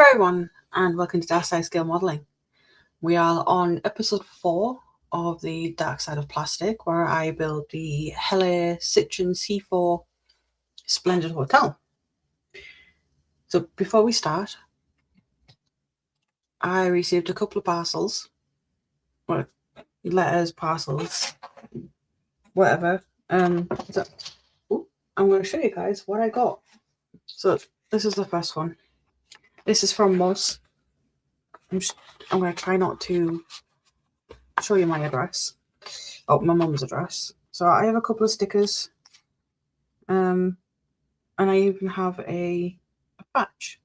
Hi everyone, and welcome to Dark Side Scale Modelling. We are on episode 4 of the Dark Side of Plastic, where I build the Helle Citroen C4 Splendid Hotel. So before we start, I received a couple of parcels, or letters, parcels, whatever. So I'm going to show you guys what I got. So this is the first one. This is from Moz. I'm going to try not to show you my address. Oh, my mum's address. So I have a couple of stickers. And I even have a patch.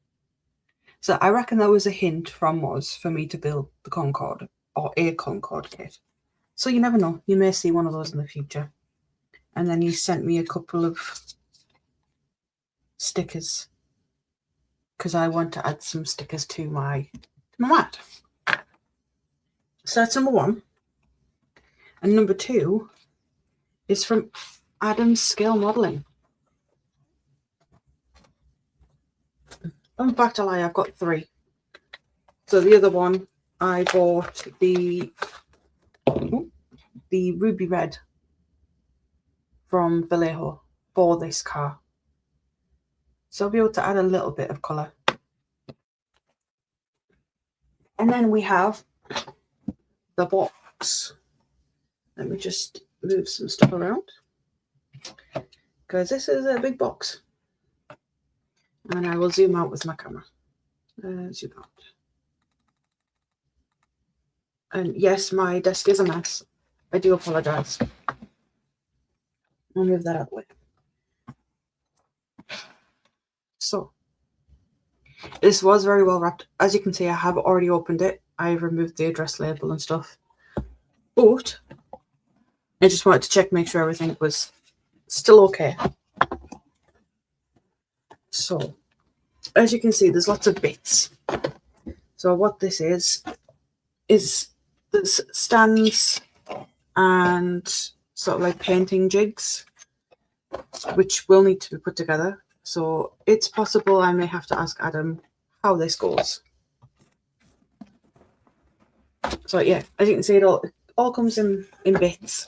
So I reckon that was a hint from Moz for me to build the Concorde, or a Concorde kit. So you never know, you may see one of those in the future. And then he sent me a couple of stickers, because I want to add some stickers to my mat. So that's number 1. And number 2 is from Adam's Scale Modelling. In fact, I've got 3. So the other one, I bought the ruby red from Vallejo for this car. So I'll be able to add a little bit of colour. And then we have the box. Let me just move some stuff around, because this is a big box. And I will zoom out with my camera. Zoom out. And yes, my desk is a mess. I do apologise. I'll move that out of the way. So, this was very well wrapped. As you can see, I have already opened it. I've removed the address label and stuff. But I just wanted to check, make sure everything was still okay. So, as you can see, there's lots of bits. So what this is there's stands and sort of like painting jigs, which will need to be put together. So it's possible I may have to ask Adam how this goes. So yeah, as you can see, it all comes in bits.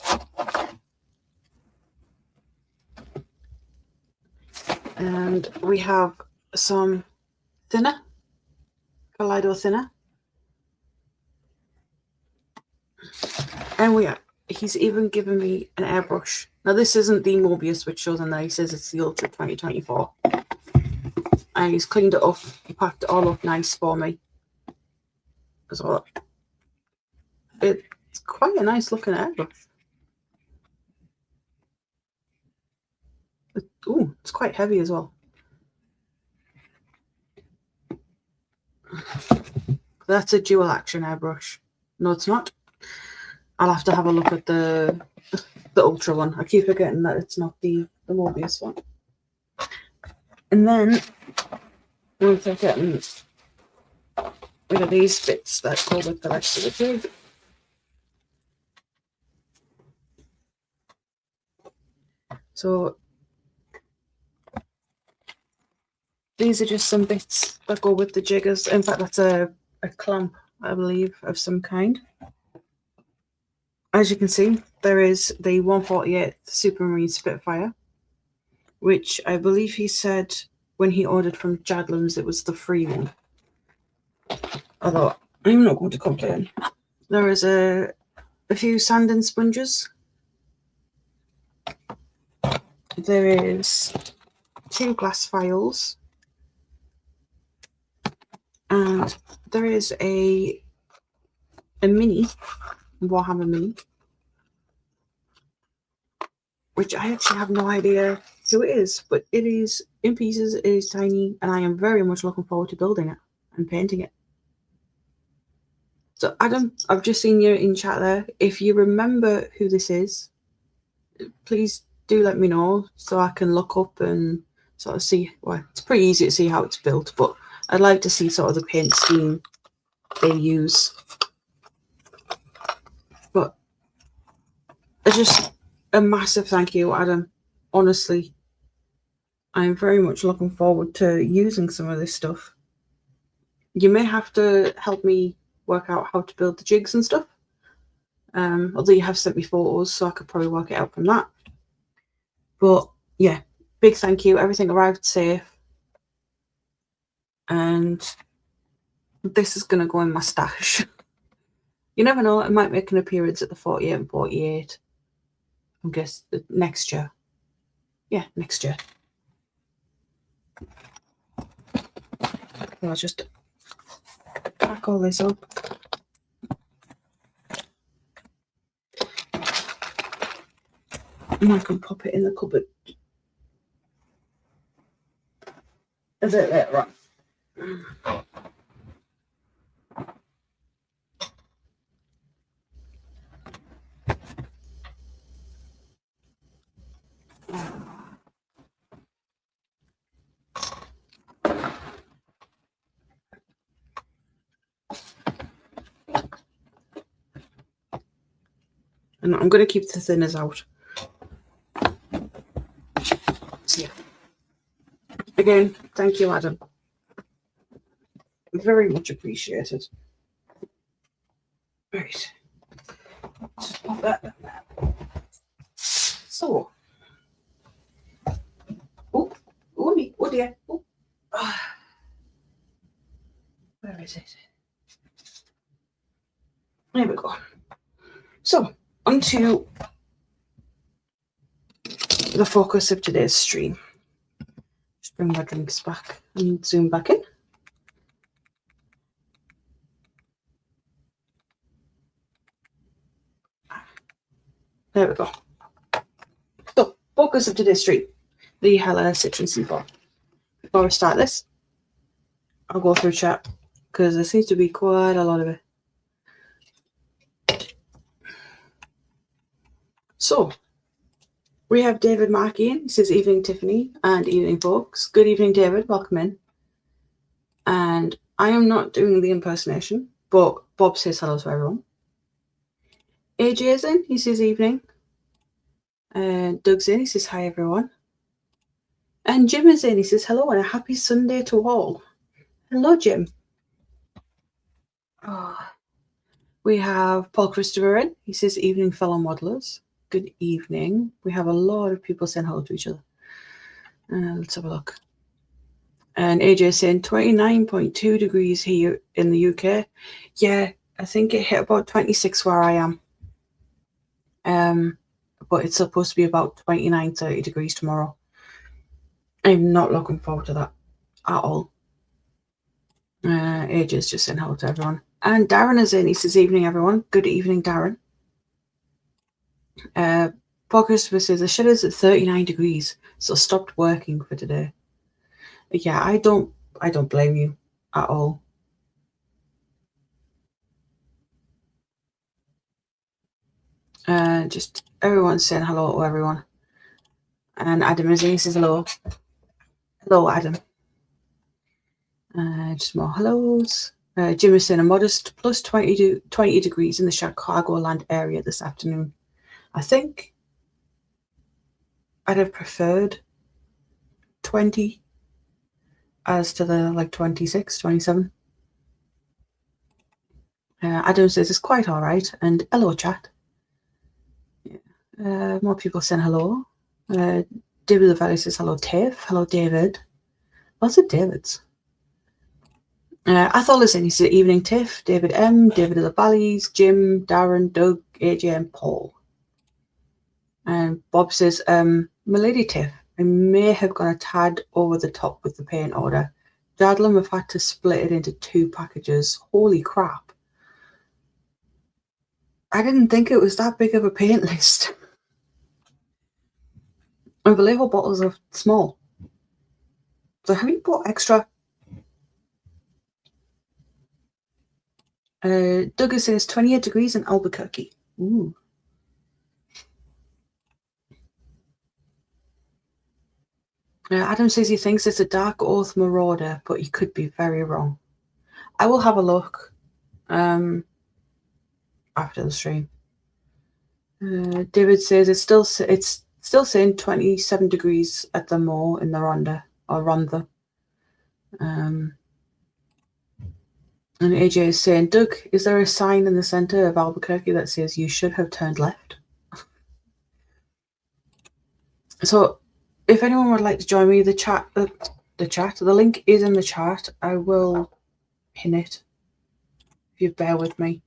And we have some thinner, Kaleido thinner. And he's even given me an airbrush. Now this isn't the Mobius, which shows on there. He says it's the Ultra 2024. And he's cleaned it up, he packed it all up nice for me as well. It's quite a nice looking airbrush. Ooh, it's quite heavy as well. That's a dual action airbrush. No, it's not. I'll have to have a look at the Ultra one. I keep forgetting that it's not the Mobius one. And then we're getting rid of these bits that go with the rest of the jig. So these are just some bits that go with the jiggers. In fact, that's a clamp, I believe, of some kind. As you can see, there is the 148th Supermarine Spitfire, which I believe he said when he ordered from Jadlam's it was the free one. Although I'm not going to complain. There is a few sand and sponges. There is 2 glass files. And there is a mini, Warhammer Mini, which I actually have no idea who it is, but it is in pieces, it is tiny, and I am very much looking forward to building it and painting it. So Adam, I've just seen you in chat there. If you remember who this is, please do let me know so I can look up and sort of see. Well, it's pretty easy to see how it's built, but I'd like to see sort of the paint scheme they use. But it's just a massive thank you, Adam. Honestly, I'm very much looking forward to using some of this stuff. You may have to help me work out how to build the jigs and stuff. Although you have sent me photos, so I could probably work it out from that. But yeah, big thank you. Everything arrived safe. And this is going to go in my stash. You never know, it might make an appearance at the 48 and 48. I guess next year. Yeah, next year. I'll just pack all this up. And I can pop it in the cupboard a bit later on. And I'm going to keep the thinners out. So yeah. Again, thank you, Adam. Very much appreciated. Right. Just pop that down there. So. Oh dear. Oh. Where is it? There we go. So, onto the focus of today's stream. Just bring my drinks back and zoom back in. There we go. So, focus of today's stream. The Hella Citroen C4. Before we start this, I'll go through chat because there seems to be quite a lot of it. So, we have David Markey in. He says, evening, Tiffany, and evening, folks. Good evening, David. Welcome in. And I am not doing the impersonation, but Bob says hello to everyone. AJ's in. He says, evening. Doug's in. He says, hi, everyone. And Jim is in. He says, hello and a happy Sunday to all. Hello, Jim. Oh. We have Paul Christopher in. He says, evening, fellow modelers. Good evening. We have a lot of people saying hello to each other. Let's have a look. And AJ saying 29.2 degrees here in the UK. Yeah, I think it hit about 26 where I am. But it's supposed to be about 29, 30 degrees tomorrow. I'm not looking forward to that at all. AJ's just saying hello to everyone. And Darren is in. He says, evening, everyone. Good evening, Darren. Paul Christopher says, the shitter's at 39 degrees, so stopped working for today. Yeah, I don't blame you at all. Just everyone saying hello to everyone. And Adam is in. He says hello. Hello, Adam. Just more hellos. Jim is saying a modest plus 20 degrees in the Chicagoland area this afternoon. I think I'd have preferred 20 as to the like 26, 27. Adam says it's quite all right. And hello, chat. Yeah. More people saying hello. David the Valley says hello, Tiff. Hello, David. Lots of Davids. Athol is in. He said evening, Tiff. David M. David of the Valleys. Jim, Darren, Doug, AJ, and Paul. And Bob says, Milady Tiff, I may have gone a tad over the top with the paint order. Dadlam have had to split it into 2 packages. Holy crap. I didn't think it was that big of a paint list. And the label bottles are small. So have you bought extra? Douglas says 28 degrees in Albuquerque. Ooh. Adam says he thinks it's a Dark Oath Marauder, but he could be very wrong. I will have a look after the stream. David says it's still saying 27 degrees at the mall in the Rhondda or Rhondda. And AJ is saying, Doug, is there a sign in the centre of Albuquerque that says you should have turned left? So if anyone would like to join me, the link is in the chat. I will pin it if you bear with me.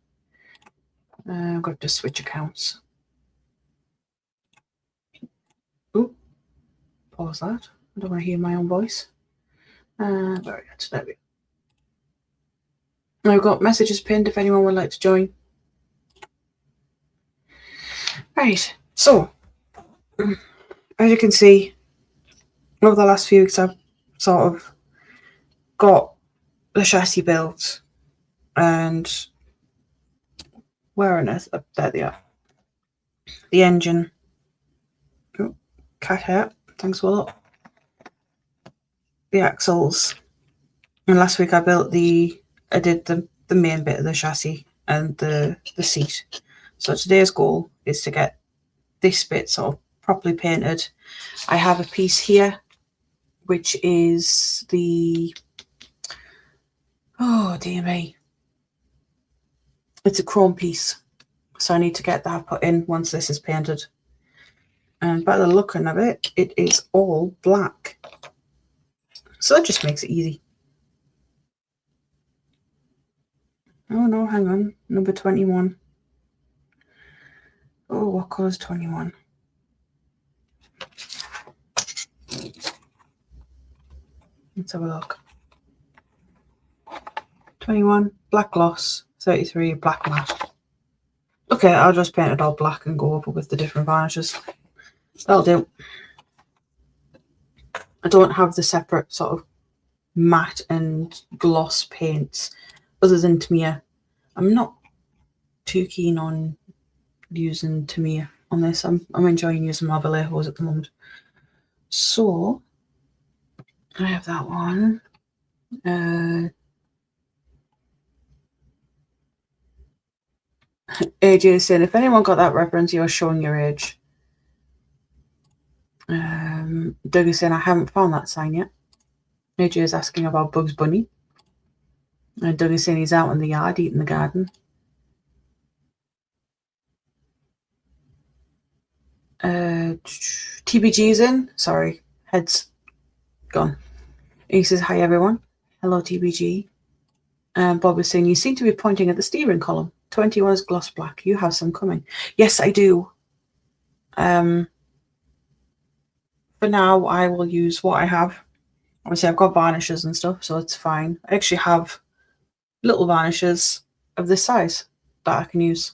I've got to switch accounts. Ooh, pause that. I don't want to hear my own voice. There we go. I've got messages pinned if anyone would like to join. Right, so as you can see, over the last few weeks I've sort of got the chassis built, and where on earth? Oh, there they are. The engine. Oh, cat hair. Thanks a lot. The axles. And last week I did the main bit of the chassis and the seat. So today's goal is to get this bit sort of properly painted. I have a piece here, which is the, oh dear me, it's a chrome piece. So I need to get that put in once this is painted. And by the looking of it, it is all black. So that just makes it easy. Oh no, hang on. Number 21. Oh, what colour is 21? Let's have a look. 21, black gloss. 33, black matte. Okay, I'll just paint it all black and go over with the different varnishes. That'll do. I don't have the separate sort of matte and gloss paints other than Tamiya. I'm not too keen on using Tamiya on this. I'm enjoying using my Vallejos at the moment. So I have that one. AJ is saying, if anyone got that reference, you're showing your age. Doug is saying, I haven't found that sign yet. AJ is asking about Bugs Bunny. And Doug is saying he's out in the yard eating the garden. TBG's in. Sorry, head's gone. He says, hi everyone. Hello TBG. Bob is saying, you seem to be pointing at the steering column. 21 is gloss black. You have some coming. Yes, I do. For now, I will use what I have. Obviously, I've got varnishes and stuff, so it's fine. I actually have little varnishes of this size that I can use.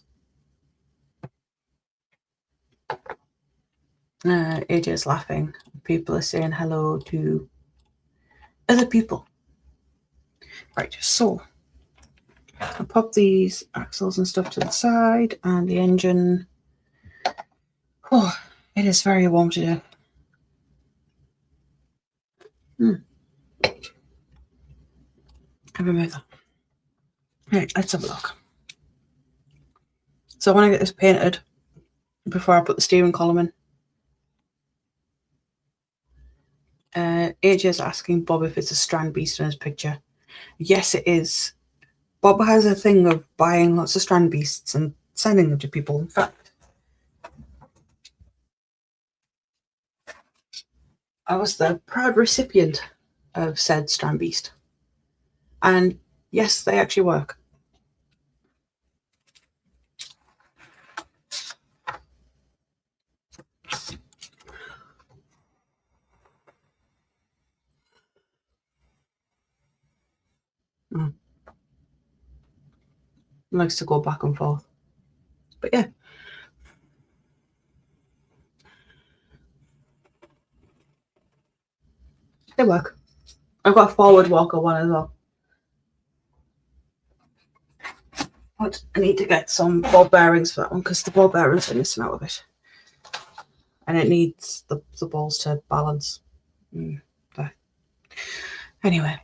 AJ is laughing. People are saying hello to other people. Right, so I'll pop these axles and stuff to the side, and the engine. Oh, it is very warm today. I remove that. Right, let's have a look. So I want to get this painted before I put the steering column in. AJ is asking Bob if it's a strand beast in his picture. Yes, it is. Bob has a thing of buying lots of strand beasts and sending them to people. In fact, I was the proud recipient of said strand beast. And yes, they actually work. Likes to go back and forth. But yeah. They work. I've got a forward walker one as well. But I need to get some ball bearings for that one because the ball bearings are missing out of it. And it needs the balls to balance. Anyway.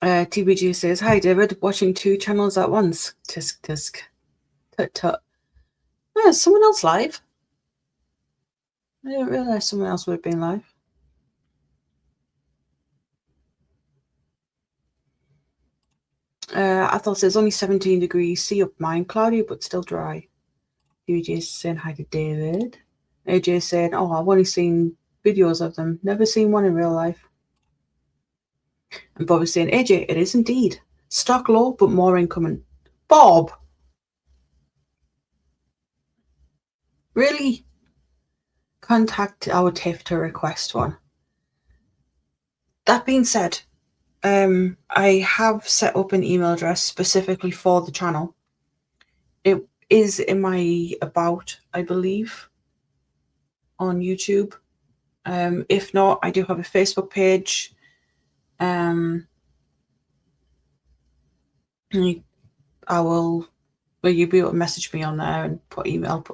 TBG says, hi David, watching 2 channels at once. Tisk tisk. Tut tut. Oh, is someone else live? I didn't realise someone else would have been live. I thought it was only 17 degrees, sea up mine, cloudy but still dry. DJ's saying hi to David. AJ's saying, oh, I've only seen videos of them, never seen one in real life. And Bob is saying, AJ, it is indeed. Stock low, but more incoming. Bob! Really? Contact our TIFF to request one. That being said, I have set up an email address specifically for the channel. It is in my about, I believe, on YouTube. If not, I do have a Facebook page. I will, well, you'll be able to message me on there and put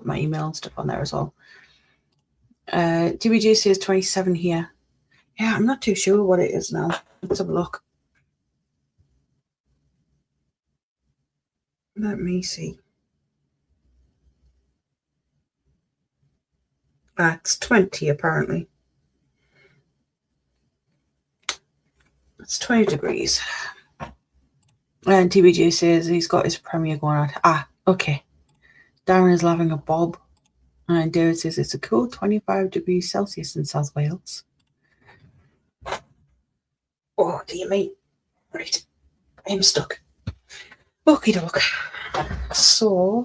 my email and stuff on there as well. DBJ says 27 here. Yeah, I'm not too sure what it is now. Let's have a look. Let me see. It's 20 apparently. It's 20 degrees. And TBJ says he's got his premiere going on. Ah, okay. Darren is laughing at Bob. And David says it's a cool 25 degrees Celsius in South Wales. Oh, dear me. Right. I'm stuck. Okie doke. So,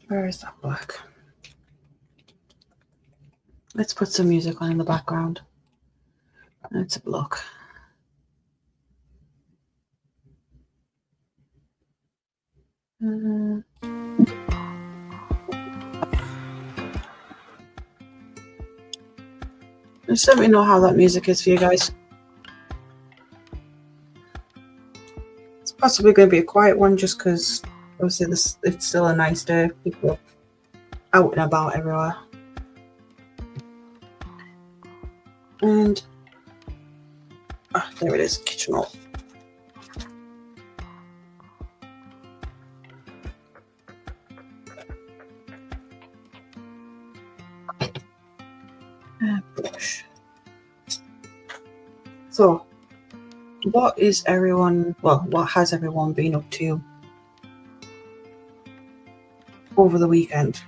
where is that black? Let's put some music on in the background. Let's have a look. Just let me know how that music is for you guys. It's possibly going to be a quiet one just because obviously it's still a nice day. People are out and about everywhere. And there it is, kitchen roll. Brush. So, what has everyone been up to over the weekend?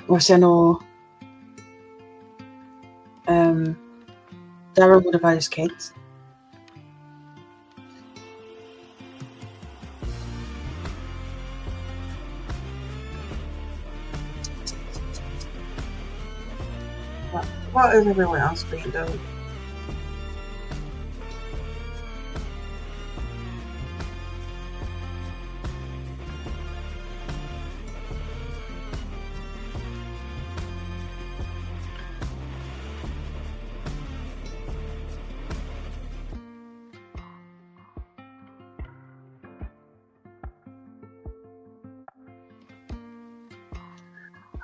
Obviously, I know Darren would have had his kids. What has everyone else been doing?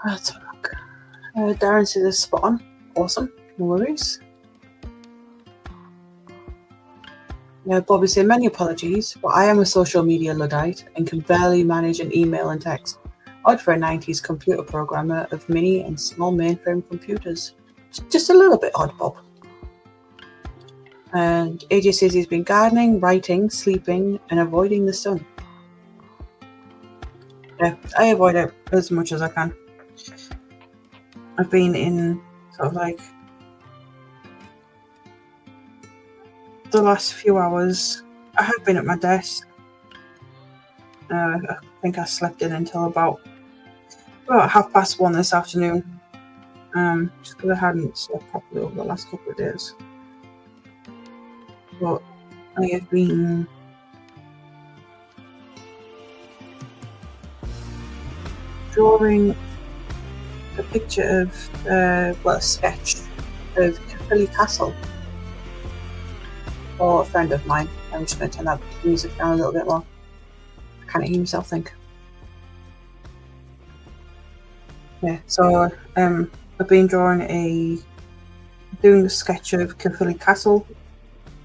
Let's have a look. Darren says it's spot on. Awesome. No worries. Bobby said, many apologies, but I am a social media Luddite and can barely manage an email and text. Odd for a 90s computer programmer of mini and small mainframe computers. Just a little bit odd, Bob. And AJ says he's been gardening, writing, sleeping, and avoiding the sun. Yeah, I avoid it as much as I can. I've been in sort of like the last few hours. I have been at my desk. I think I slept in until about 1:30 this afternoon. Just because I hadn't slept properly over the last couple of days. But I have been drawing a picture of, a sketch of Caerphilly Castle for a friend of mine. I'm just going to turn that music down a little bit more. I can't hear myself think. Yeah, so I've been doing a sketch of Caerphilly Castle.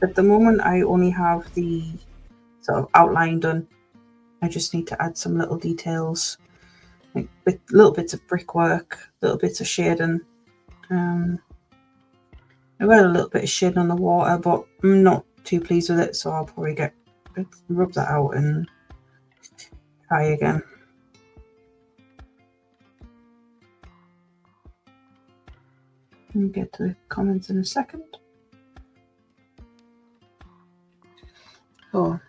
At the moment, I only have the sort of outline done. I just need to add some little details like little bits of brickwork, little bits of shading. I've got a little bit of shade on the water, but I'm not too pleased with it, so I'll probably rub that out and try again. We'll get to the comments in a second. Oh,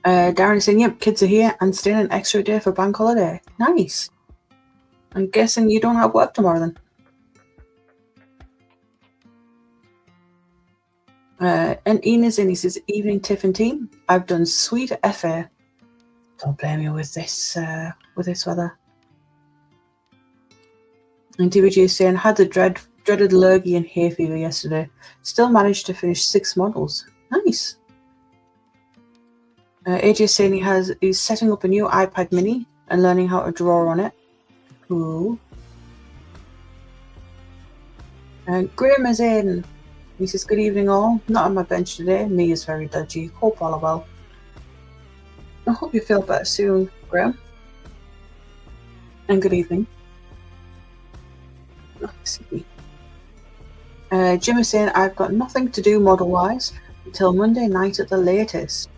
Darren is saying, yep, kids are here and staying an extra day for bank holiday. Nice. I'm guessing you don't have work tomorrow then. And Ian's in, he says, evening Tiff and team. I've done sweet FA. Don't blame you with this weather. And TBG is saying, had the dreaded lurgy and hay fever yesterday. Still managed to finish 6 models. Nice. AJ is saying he's setting up a new iPad mini and learning how to draw on it. Cool. And Graham is in. He says, good evening all. Not on my bench today. Me is very dodgy. Hope all are well. I hope you feel better soon, Graham. And good evening. Oh, excuse me. Jim is saying, I've got nothing to do model-wise until Monday night at the latest.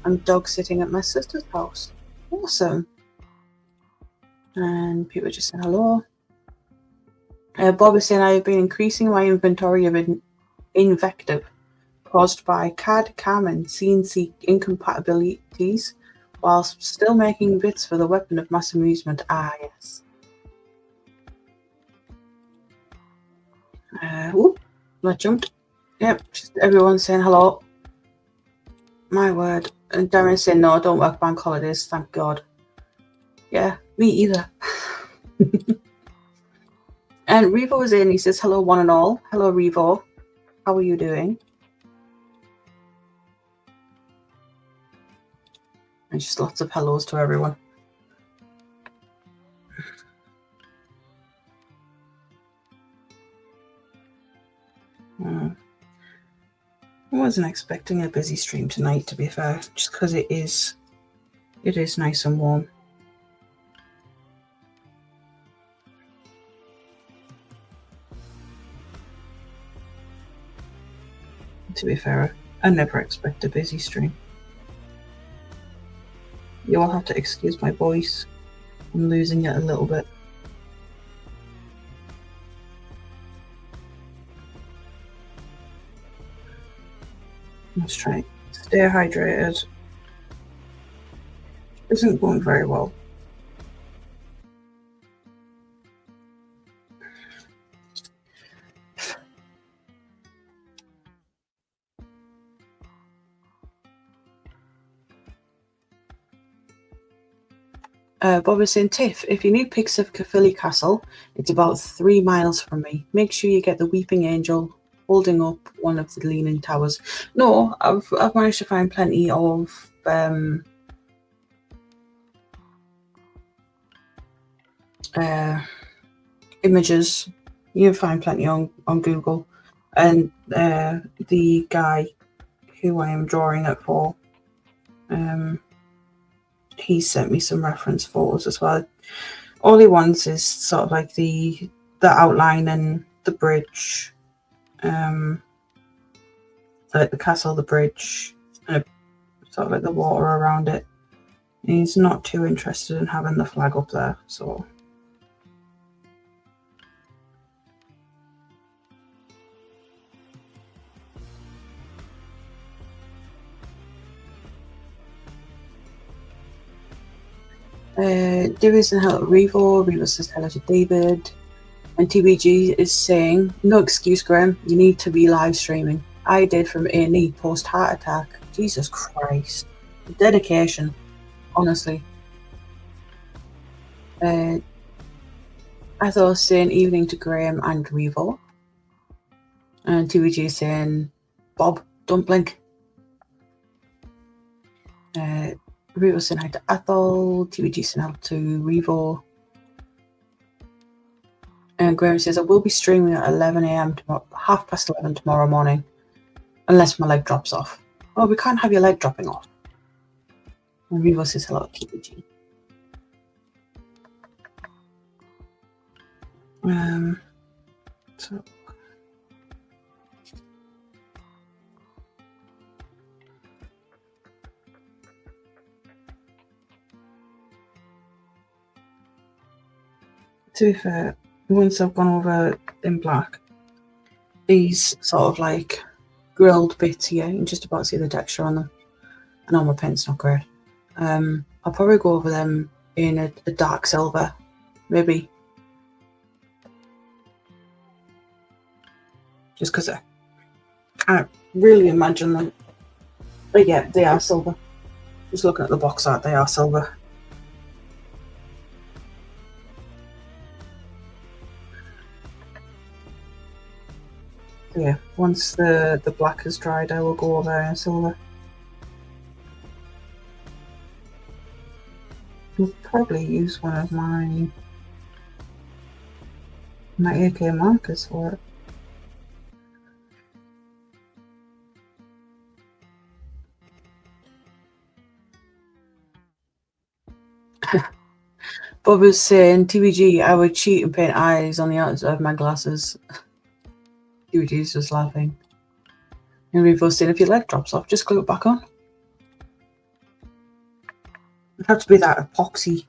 I'm dog sitting at my sister's house. Awesome. And people just saying hello. Bob is saying, I've been increasing my inventory of invective caused by CAD, CAM and CNC incompatibilities whilst still making bits for the weapon of mass amusement. Ah, yes. Whoop, that jumped. Yep, just everyone saying hello. My word. And Darren saying, no, I don't work bank holidays, thank God. Yeah, me either. And Revo is in, he says, hello one and all. Hello Revo, how are you doing? And just lots of hellos to everyone. I wasn't expecting a busy stream tonight, to be fair, just because it is nice and warm. To be fair, I never expect a busy stream. You all have to excuse my voice. I'm losing it a little bit. Let's try. Stay hydrated. Isn't going very well. Bob is saying, Tiff, if you need pics of Caerphilly Castle, it's about 3 miles from me. Make sure you get the Weeping Angel holding up one of the leaning towers. No, I've managed to find plenty of images. You can find plenty on Google. And the guy who I am drawing it for, he sent me some reference photos as well. All he wants is sort of like the outline and the bridge, like the castle, the bridge, and sort of like the water around it. And he's not too interested in having the flag up there, so. David says hello to Revo. Revo says hello to David. And TBG is saying, no excuse, Graham. You need to be live streaming. I did from A&E post heart attack. Jesus Christ. Dedication, honestly. I thought I was saying evening to Graham and Revo. And TBG is saying, Bob, don't blink. Revo saying hi to Ethel, TBG saying hi to Revo. And Graham says, I will be streaming at 11 a.m. tomorrow, 11:30 tomorrow morning, unless my leg drops off. Oh, we can't have your leg dropping off. And Revo says hello to TBG. So to be fair, once I've gone over in black, these sort of like grilled bits here, you can just about see the texture on them. I know my pen's not great. I'll probably go over them in a dark silver, maybe. Just because I can't really imagine them. But yeah, they are silver. Just looking at the box art, they are silver. So yeah, once the black has dried, I will go over in silver. I'll probably use one of my AK markers for it. Bob was saying, TVG, I would cheat and paint eyes on the outside of my glasses. TVG's just laughing. And we've both saying, if your leg drops off, just glue it back on. It'd have to be that epoxy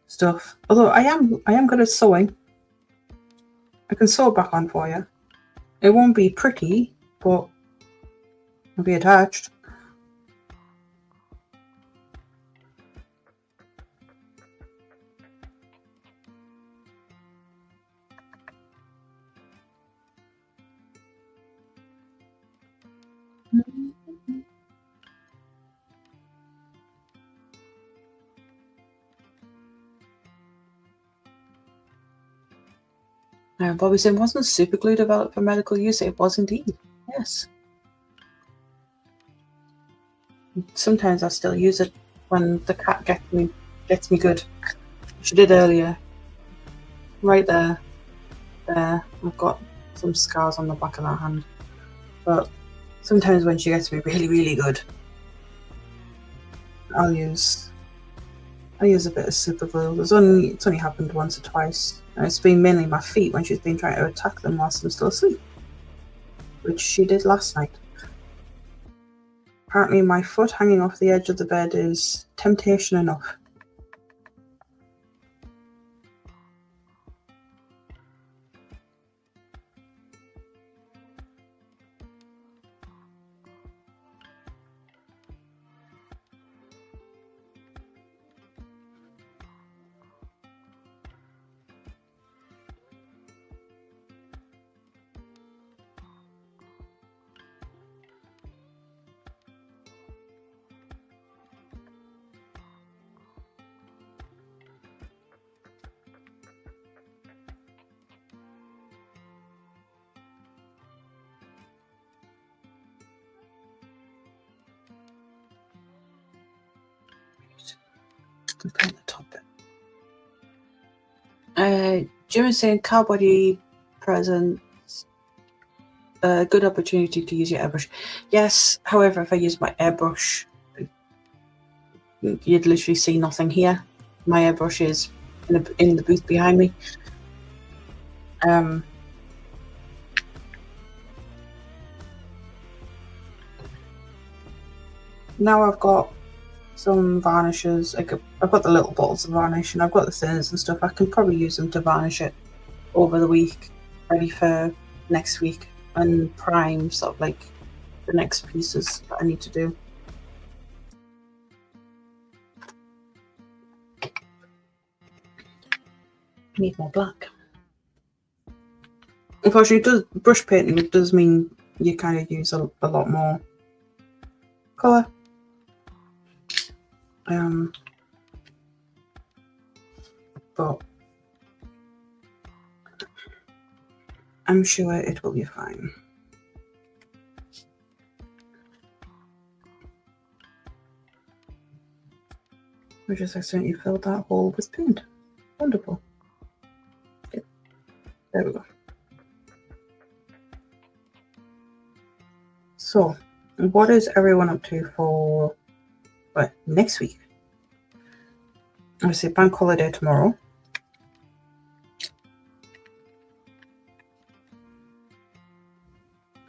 stuff. Although I am good at sewing. I can sew it back on for you. It won't be pretty, but it'll be attached. Bobby said, wasn't super glue developed for medical use? It was indeed. Yes. Sometimes I still use it when the cat gets me good. She did earlier. Right there. There. I've got some scars on the back of that hand. But sometimes when she gets me really, really good, I'll use a bit of super glue. It's only happened once or twice. And it's been mainly my feet when she's been trying to attack them whilst I'm still asleep. Which she did last night. Apparently my foot hanging off the edge of the bed is temptation enough. Paint the top bit. Jim is saying car body presents a good opportunity to use your airbrush. Yes, however, if I use my airbrush, you'd literally see nothing here. My airbrush is in the booth behind me. Now I've got some varnishes. I've got the little bottles of varnish and I've got the thinners and stuff. I can probably use them to varnish it over the week, ready for next week, and prime sort of like the next pieces that I need to do. I need more black. Unfortunately, brush painting, it does mean you kind of use a lot more colour. But I'm sure it will be fine. I just accidentally filled that hole with paint. Wonderful. Okay. There we go. So, what is everyone up to for next week? Obviously, bank holiday tomorrow.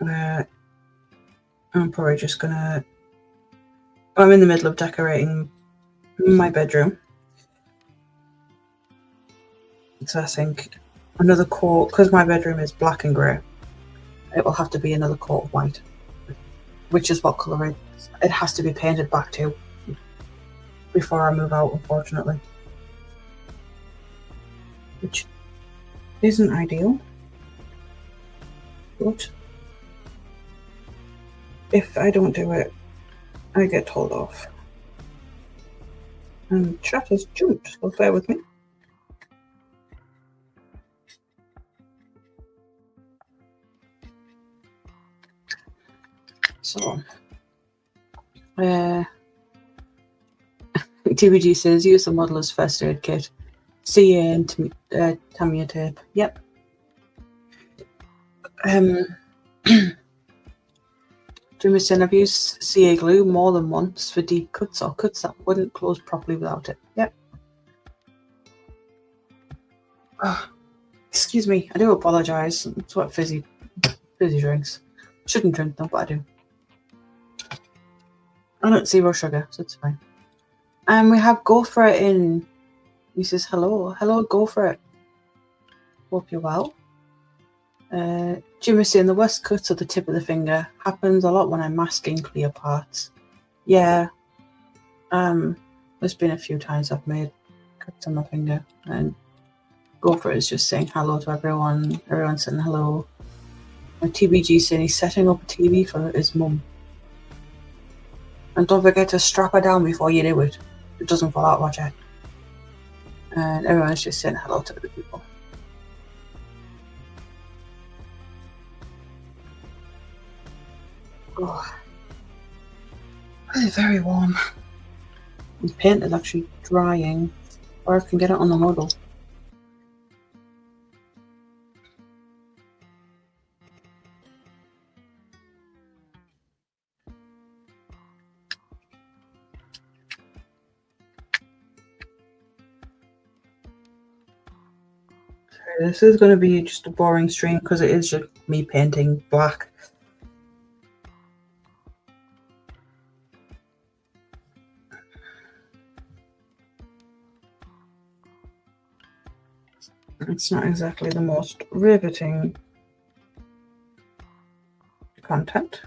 I'm probably just gonna... I'm in the middle of decorating my bedroom. So I think another coat, because my bedroom is black and grey, it will have to be another coat of white, which is what colour it has to be painted back to before I move out, unfortunately. Which isn't ideal, but if I don't do it, I get told off. And chat has jumped, so bear with me. So, TBG says use the modeller's first aid kit, CA and Tamiya tape. Yep. Jameson, I've used CA glue more than once for deep cuts or cuts that wouldn't close properly without it. Yep. Oh, excuse me, I do apologise. It's what fizzy drinks. Shouldn't drink them, but I do. I don't zero sugar, so it's fine. And we have Go For It in. He says hello. Hello, Go For It. Hope you're well. Jimmy saying the worst cuts at the tip of the finger happens a lot when I'm masking clear parts. Yeah. There's been a few times I've made cuts on my finger, and Go For It is just saying hello to everyone. Everyone's saying hello. And TBG saying he's setting up a TV for his mum. And don't forget to strap her down before you do it. It doesn't fall out, watch it. And everyone's just saying hello to other people. Oh, it's very warm. The paint is actually drying, or I can get it on the model. This is going to be just a boring stream because it is just me painting black. It's not exactly the most riveting content,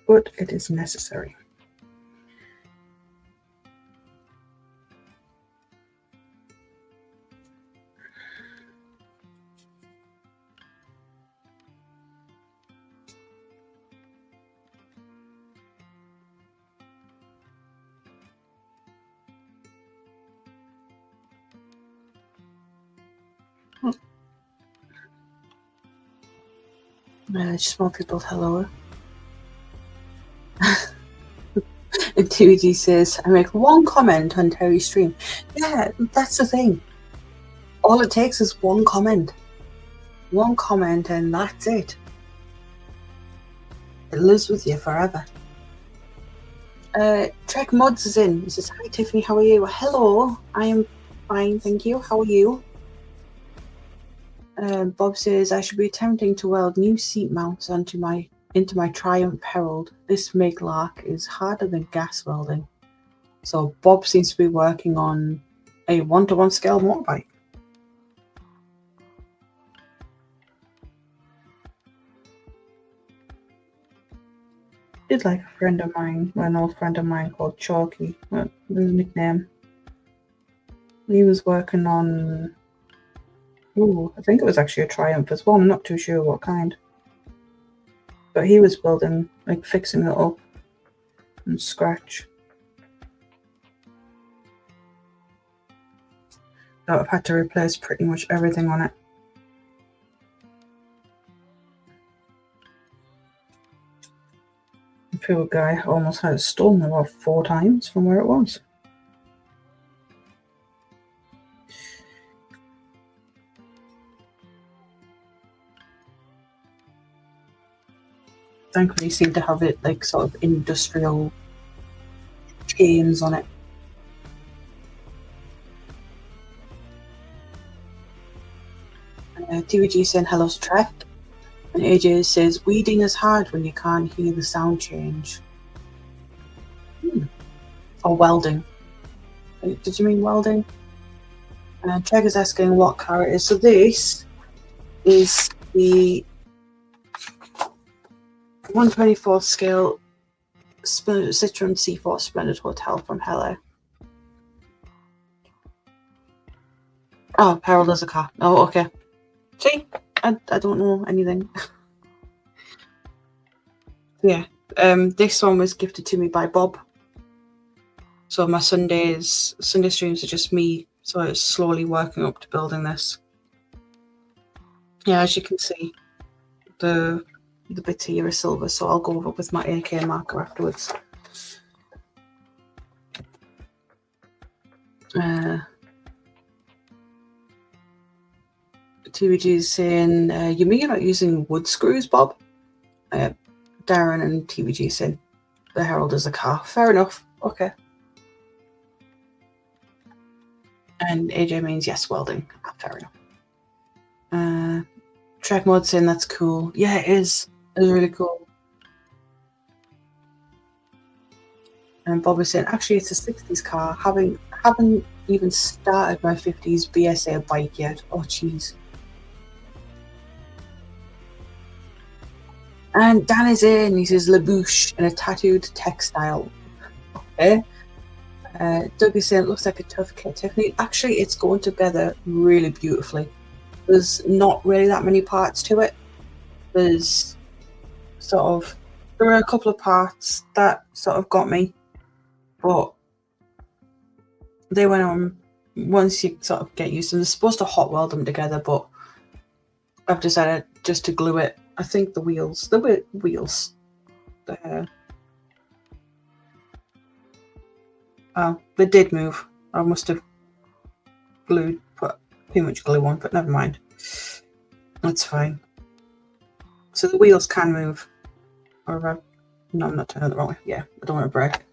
but it is necessary. Just more people hello. And TVG says, I make one comment on Terry's stream. Yeah, that's the thing. All it takes is one comment. One comment and that's it. It lives with you forever. Trek Mods is in. He says, hi Tiffany, how are you? Hello, I am fine, thank you. How are you? Bob says, I should be attempting to weld new seat mounts into my Triumph Herald. This make lark is harder than gas welding. So Bob seems to be working on a 1-to-1 scale motorbike. Did like a friend of mine, an old friend of mine called Chalky, his nickname. He was working on, I think it was actually a Triumph as well. I'm not too sure what kind. But he was building, like fixing it up from scratch. So I've had to replace pretty much everything on it. The poor guy almost had it stolen about 4 times from where it was. Thankfully, he seemed to have it like sort of industrial chains on it. TVG saying hello to Trek. And AJ says, weeding is hard when you can't hear the sound change. Or welding. Did you mean welding? And Treg is asking what car it is. So this is the 1/24 scale Citroen C4 Splendid Hotel from Hello. Oh, Harold has a car. Oh, okay. See? I don't know anything. Yeah. This one was gifted to me by Bob. So my Sunday streams are just me. So it's slowly working up to building this. Yeah, as you can see, the bits here are silver, so I'll go over with my AK marker afterwards. TVG is saying, you mean you're not using wood screws, Bob? Darren and TVG saying, the Herald is a car. Fair enough. Okay. And AJ means yes, welding. Fair enough. Track Mod saying that's cool. Yeah, it is. It's really cool. And Bob is saying, actually, it's a 60s car. Haven't even started my 50s BSA bike yet. Oh, jeez. And Dan is in. He says, Labouche in a tattooed textile. Okay. Doug is saying, it looks like a tough kit, Tiffany. Actually, it's going together really beautifully. There's not really that many parts to it. There are a couple of parts that sort of got me, but they went on once you sort of get used to them. They're supposed to hot weld them together, but I've decided just to glue it. I think the wheels, they did move. I must have put too much glue on, but never mind. That's fine. So the wheels can move. Or no, I'm not turning it the wrong way. Yeah, I don't want to break.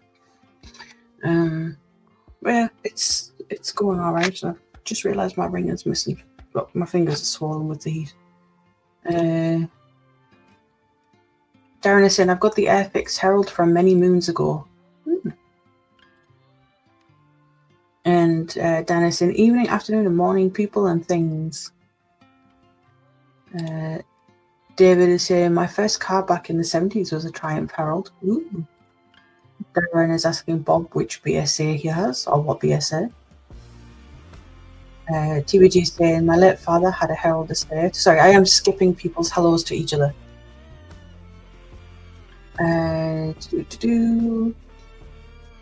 Yeah, it's going all right. I just realised my ring is missing. Look, my fingers are swollen with the heat. Darren is saying, I've got the Airfix Herald from many moons ago. And Dan is saying, evening, afternoon, and morning, people and things. David is saying, my first car back in the 70s was a Triumph Herald. Ooh. Darren is asking Bob which BSA he has, or what BSA. TBG is saying, my late father had a Herald estate. Sorry, I am skipping people's hellos to each other.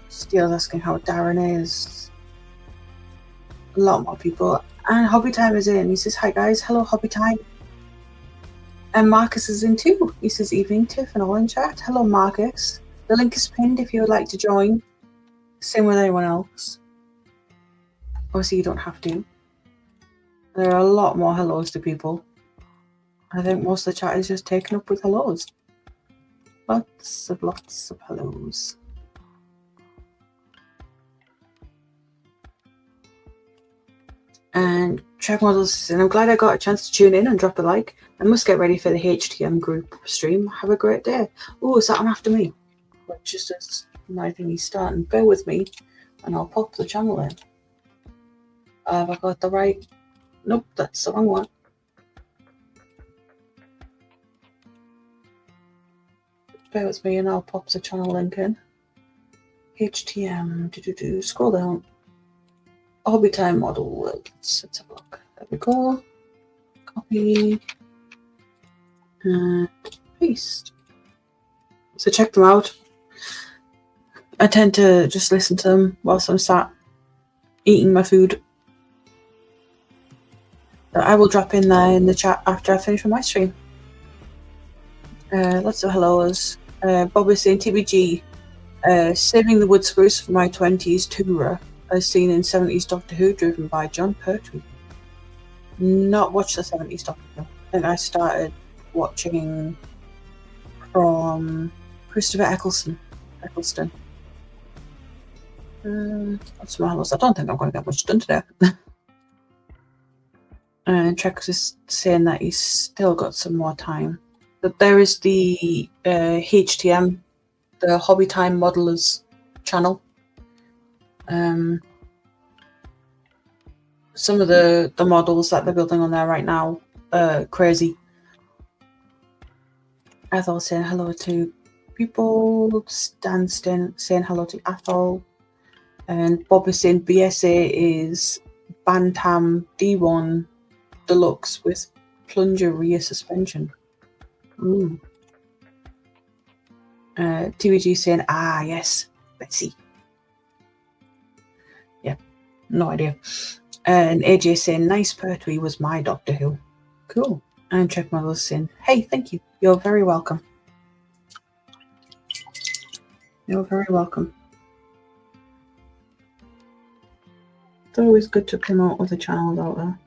Steele's asking how Darren is. A lot more people. And Hobby Time is in. He says, hi guys, hello Hobby Time. And Marcus is in too. He says, evening Tiff and all in chat. Hello Marcus. The link is pinned if you would like to join. Same with anyone else. Obviously you don't have to. There are a lot more hellos to people. I think most of the chat is just taken up with hellos. Lots of hellos. And Track Models, and I'm glad I got a chance to tune in and drop a like. I must get ready for the HTM group stream. Have a great day. Oh, is that on after me? But just as my thingy's starting, bear with me and I'll pop the channel in. Have I got the right? Nope, that's the wrong one. Bear with me and I'll pop the channel link in. HTM, scroll down. Hobby Time model. Let's have a look. There we go. Copy. And paste. So check them out. I tend to just listen to them whilst I'm sat eating my food. I will drop in there in the chat after I finish with my stream. Lots of hellos. Bob is saying TBG. Saving the wood screws for my 20s tourer, as seen in 70s Doctor Who, driven by John Pertwee. Not watched the 70s Doctor Who. I think I started watching from Christopher Eccleston. That's marvelous. I don't think I'm going to get much done today. And Trex is saying that he's still got some more time. But there is the HTM, the Hobby Time Modelers channel. Some of the models that they're building on there right now are crazy. Ethel saying hello to people. Stan saying hello to Ethel. And Bob is saying BSA is Bantam D1 Deluxe with plunger rear suspension. TVG saying, yes, Betsy. Yeah, no idea. And AJ saying, nice Pertwee was my Doctor Who. Cool. And Check Mother's saying, hey, thank you. You're very welcome. You're very welcome. It's always good to promote other channels out there.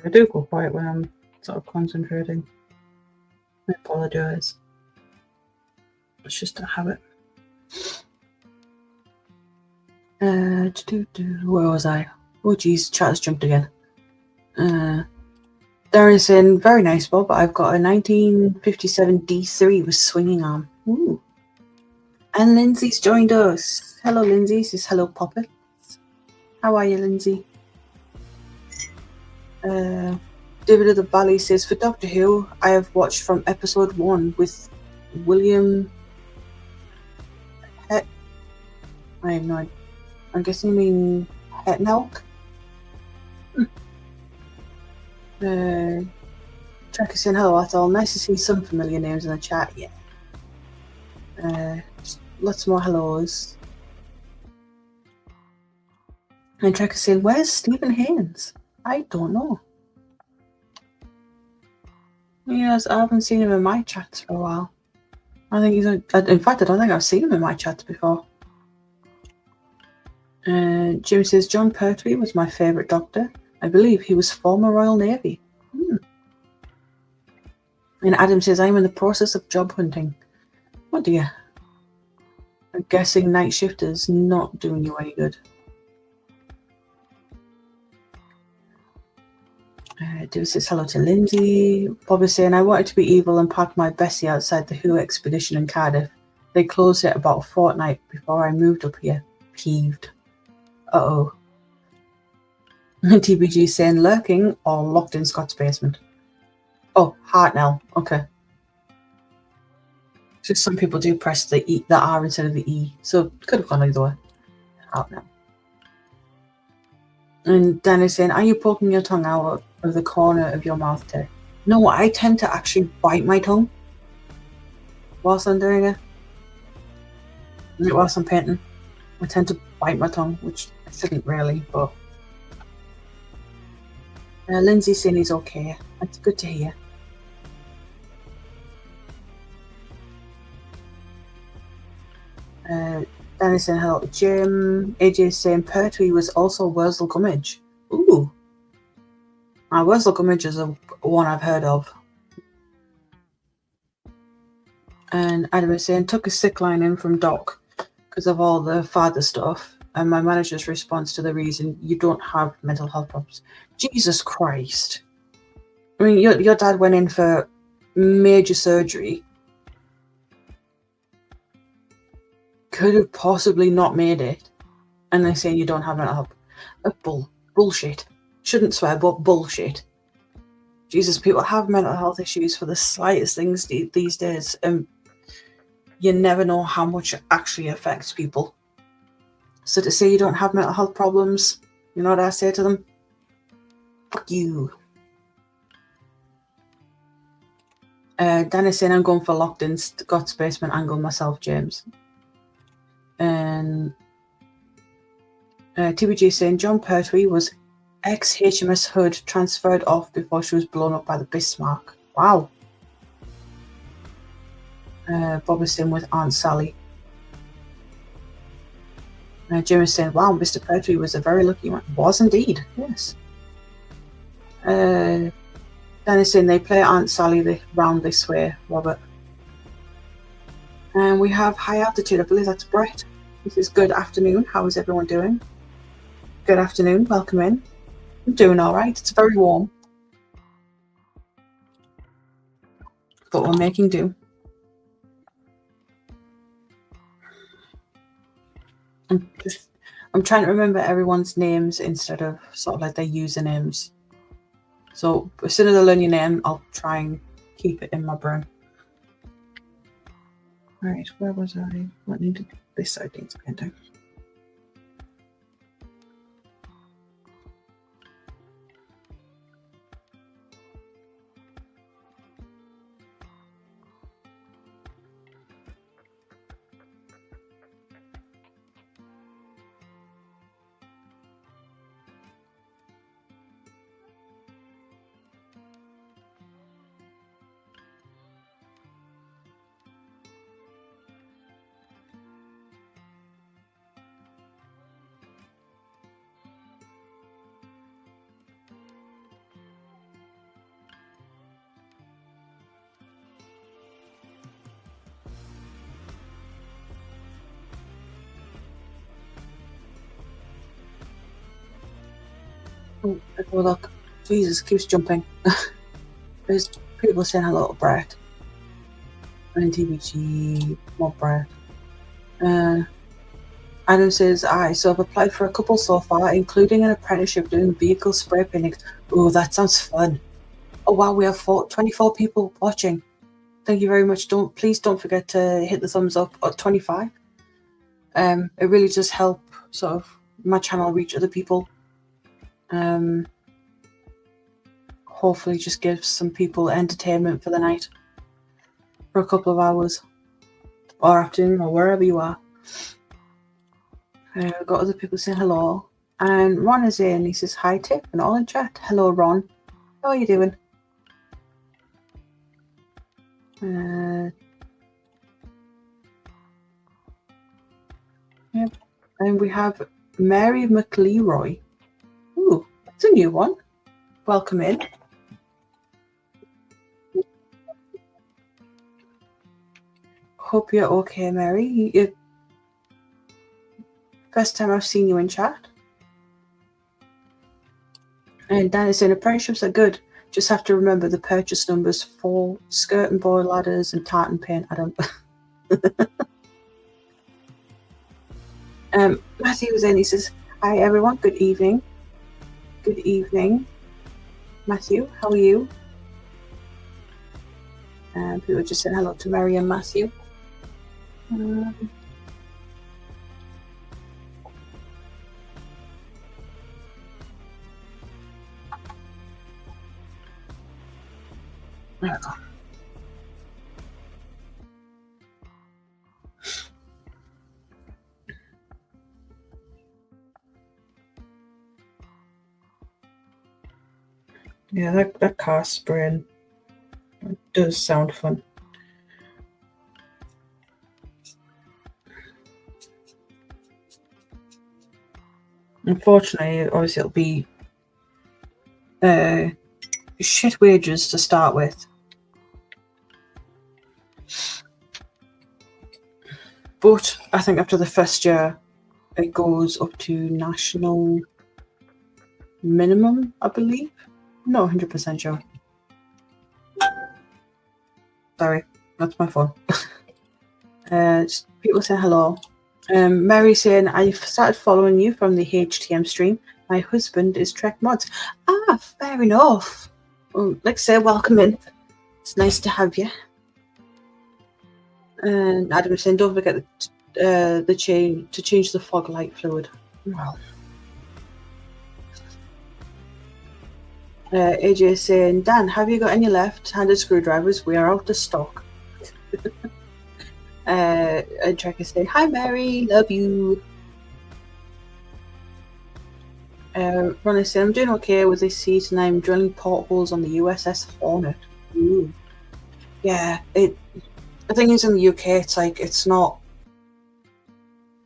I do go quiet when I'm sort of concentrating. I apologise. It's just a habit. Where was I? Oh geez, chat has jumped again. Darren's saying, very nice, Bob. I've got a 1957 D3 with swinging arm. Ooh. And Lindsay's joined us. Hello, Lindsay. Says hello, Poppet. How are you, Lindsay? David of the Valley says, for Doctor Who, I have watched from episode 1 with William Het. I have no idea. I'm guessing you mean Hetnelk? Tracker saying, hello, Ethel. Nice to see some familiar names in the chat. Yeah. Lots more hellos. And Tracker saying, where's Stephen Haynes? I don't know. Yes, I haven't seen him in my chats for a while. I think he's in fact, I don't think I've seen him in my chats before. Jim says, John Pertwee was my favourite Doctor. I believe he was former Royal Navy. And Adam says, I'm in the process of job hunting. Oh dear. I'm guessing night shift is not doing you any good. David says hello to Lindsay. Bob is saying, I wanted to be evil and park my Bessie outside the Who expedition in Cardiff. They closed it about a fortnight before I moved up here. Peeved. Uh-oh. TBG saying lurking or locked in Scott's basement. Oh, Hartnell. Okay. Just some people do press the R instead of the E. So could have gone either way. Hartnell. And Dan is saying, are you poking your tongue out of the corner of your mouth today? No, I tend to actually bite my tongue whilst I'm doing it. Whilst I'm painting. I tend to bite my tongue, which I shouldn't really, but... Lindsay's saying he's okay. That's good to hear. Dan is saying hello to Jim. AJ is saying Pertwee was also Wurzel Gummidge. Ooh. Wurzel Gummidge is one I've heard of. And Adam is saying, took a sick line in from Doc because of all the father stuff. And my manager's response to the reason, you don't have mental health problems. Jesus Christ. I mean, your dad went in for major surgery. Could have possibly not made it. And they're saying you don't have mental health. Bullshit. Shouldn't swear, but bullshit. Jesus, people have mental health issues for the slightest things these days, and you never know how much it actually affects people. So to say you don't have mental health problems, you know what I say to them? Fuck you. Danny's saying I'm going for locked in Scott's basement angle myself, James. And TBG saying John Pertwee was ex-HMS Hood transferred off before she was blown up by the Bismarck. Wow. Bob is saying with Aunt Sally. Jim is saying, wow, Mr. Pertwee was a very lucky man. Was indeed, yes. Dan is saying they play Aunt Sally round this way, Robert. And we have high altitude, I believe that's Brett. This is good afternoon. How is everyone doing? Good afternoon, welcome in. I'm doing all right. It's very warm. But we're making do. I'm trying to remember everyone's names instead of sort of like their usernames. So as soon as I learn your name, I'll try and keep it in my brain. Right, where was I? What needed this side needs painting. Oh, look. Jesus, keeps jumping. There's people saying hello to Brett. And TBG, more Brett. Adam says, so I've applied for a couple so far, including an apprenticeship doing vehicle spray painting. Oh, that sounds fun. Oh wow, we have 24 people watching. Thank you very much. Please don't forget to hit the thumbs up at 25. It really does help sort of my channel reach other people. Hopefully just gives some people entertainment for the night for a couple of hours or afternoon or wherever you are. We've got other people saying hello, and Ron is in. He says hi Tip and all in chat. Hello Ron, how are you doing? Yep. And we have Mary McLeroy. Ooh, that's a new one. Welcome in. Hope you're okay, Mary. First time I've seen you in chat. And Dan is saying apprenticeships are good. Just have to remember the purchase numbers for skirt and board ladders and tartan paint. I don't. Matthew was in. He says, "Hi everyone. Good evening. Good evening, Matthew. How are you?" And people just said hello to Mary and Matthew. There we go. Yeah, that car spraying does sound fun. Unfortunately, obviously it'll be shit wages to start with. But I think after the first year, it goes up to national minimum, I believe. I'm not 100% sure. Sorry, that's my phone. Just people say hello. Mary saying, I've started following you from the HTM stream. My husband is Trek Mods. Ah, fair enough. Well, like I say, welcome in. It's nice to have you. And Adam saying, don't forget to change the fog light fluid. Well. AJ saying, Dan, have you got any left-handed screwdrivers? We are out of stock. And Trek is saying, hi Mary, love you. Ron is saying, I'm doing okay with this seat and I'm drilling portholes on the USS Hornet. Ooh. Yeah, the thing is in the UK, it's not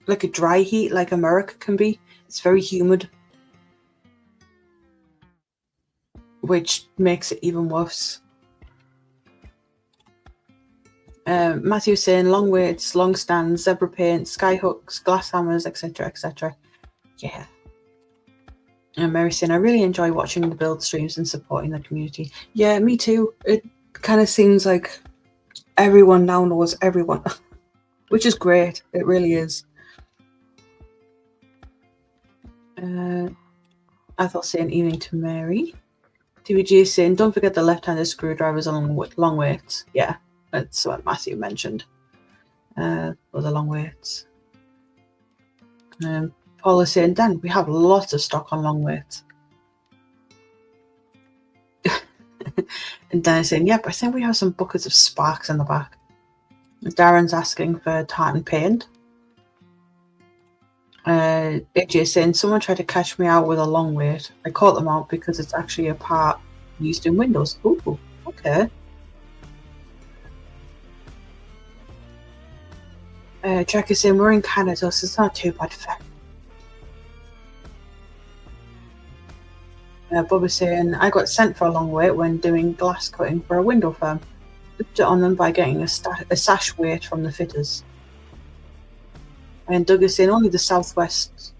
like a dry heat like America can be. It's very humid, which makes it even worse. Matthew saying, long waits, long stands, zebra paint, sky hooks, glass hammers, etc., etc. Yeah. And Mary saying, I really enjoy watching the build streams and supporting the community. Yeah, me too. It kind of seems like everyone now knows everyone, which is great. It really is. Ethel saying, evening to Mary. TVG saying, don't forget the left-handed screwdrivers on long weights. Yeah, that's what Matthew mentioned. For the long weights. Paul is saying, Dan, we have lots of stock on long weights. And Dan is saying, yep, I think we have some buckets of sparks in the back. Darren's asking for tartan paint. AJ is saying, someone tried to catch me out with a long weight. I caught them out because it's actually a part used in Windows. Ooh, okay. Jack is saying, we're in Canada, so it's not too bad for. Bob is saying, I got sent for a long weight when doing glass cutting for a window firm. Dipped it on them by getting a sash weight from the fitters. And Doug is saying, only the southwest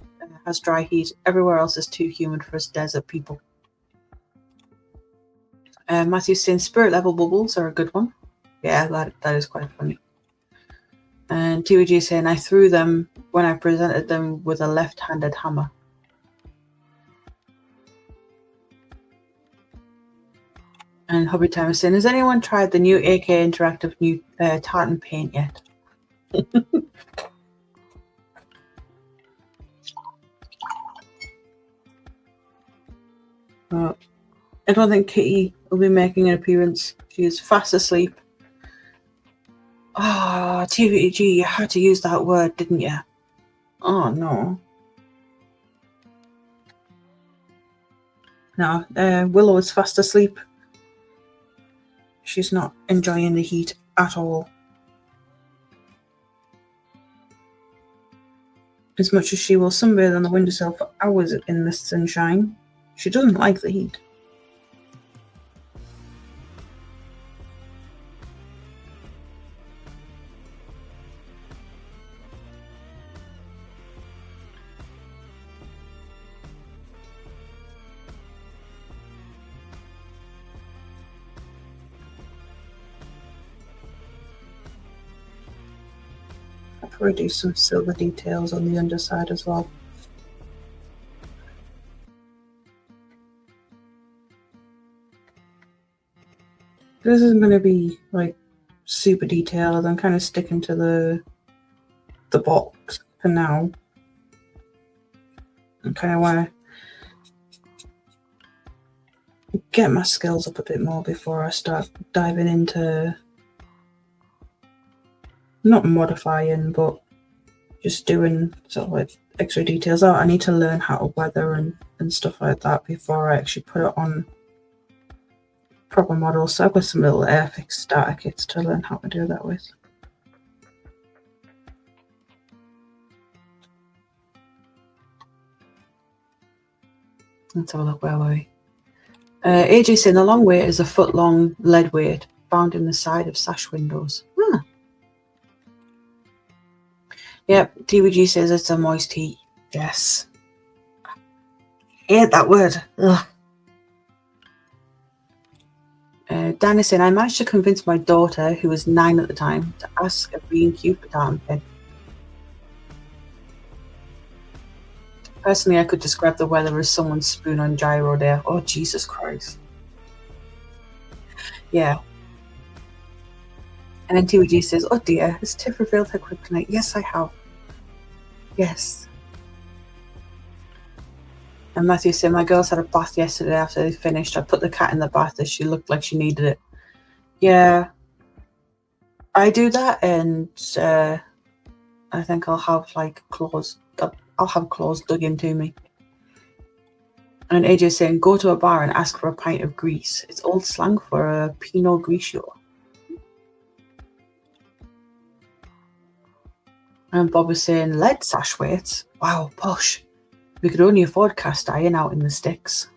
has dry heat. Everywhere else is too humid for us desert people. Matthew's saying, spirit level bubbles are a good one. Yeah, that is quite funny. And TVG is saying, I threw them when I presented them with a left-handed hammer. And Hobby Time is saying, has anyone tried the new AK Interactive new tartan paint yet? I don't think Kitty will be making an appearance. She is fast asleep. Ah, TVG, you had to use that word, didn't you? Oh, no. No, Willow is fast asleep. She's not enjoying the heat at all. As much as she will sunbathe on the windowsill for hours in the sunshine, she doesn't like the heat. I'll probably do some silver details on the underside as well. This isn't going to be like super detailed. I'm kind of sticking to the box for now. I kind of want to get my skills up a bit more before I start diving into not modifying, but just doing sort of like extra details. I need to learn how to weather and stuff like that before I actually put it on proper models. So I've got some little Airfix starter kits to learn how to do that with. Let's have a look. Where were we? AJ saying the long weight is a foot-long lead weight found in the side of sash windows. Huh. Yep, TVG says it's a moist heat. Yes. I hate that word. Ugh. Dan is saying, I managed to convince my daughter, who was 9 at the time, to ask a B&Q for tartan pin. Personally, I could describe the weather as someone's spoon on gyro there. Oh, Jesus Christ. Yeah. And then TVG says, oh dear, has Tiff revealed her kryptonite? Yes, I have. Yes. And Matthew said, my girls had a bath yesterday after they finished. I put the cat in the bath as she looked like she needed it. Yeah. I do that, and I think I'll have like claws. I'll have claws dug into me. And AJ's saying, go to a bar and ask for a pint of grease. It's old slang for a Pinot Grigio. And Bob was saying, lead sash weights? Wow, posh. We could only afford cast iron out in the sticks.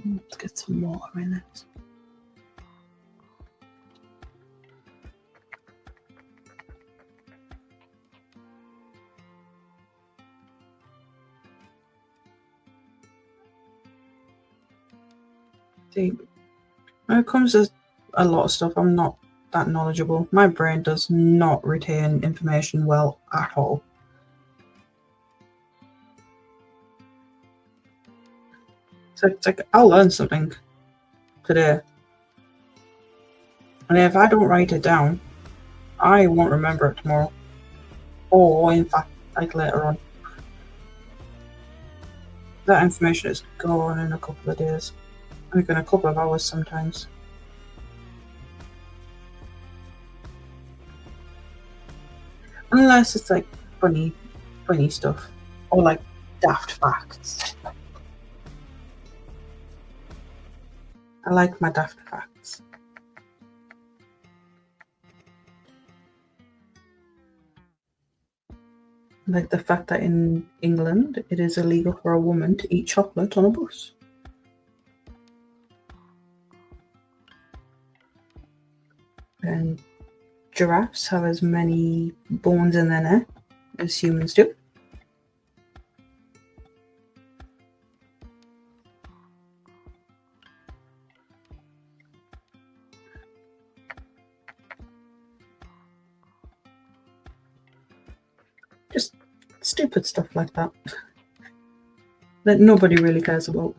Let's get some water in it. See, when it comes to a lot of stuff, I'm not that knowledgeable. My brain does not retain information well at all. So it's like I'll learn something today, and if I don't write it down, I won't remember it tomorrow, or in fact, like later on. That information is gone in a couple of days, like in a couple of hours sometimes. Unless it's like funny stuff, or like daft facts. I like my daft facts. Like the fact that in England it is illegal for a woman to eat chocolate on a bus. And giraffes have as many bones in their neck as humans do. Just stupid stuff like that that nobody really cares about.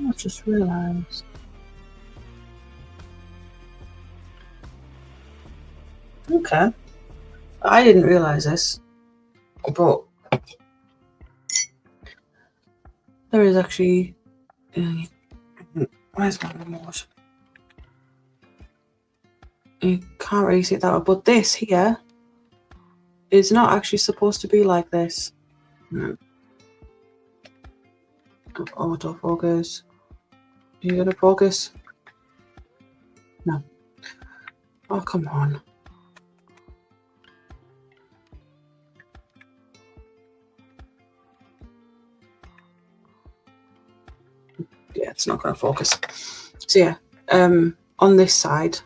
I just realised. Okay. I didn't realise this, but there is actually. Where's my remote? You can't really see it that way, but this here is not actually supposed to be like this. No. Autofocus. Are you gonna focus? No. Oh, come on. Yeah, it's not gonna focus. So yeah, on this side,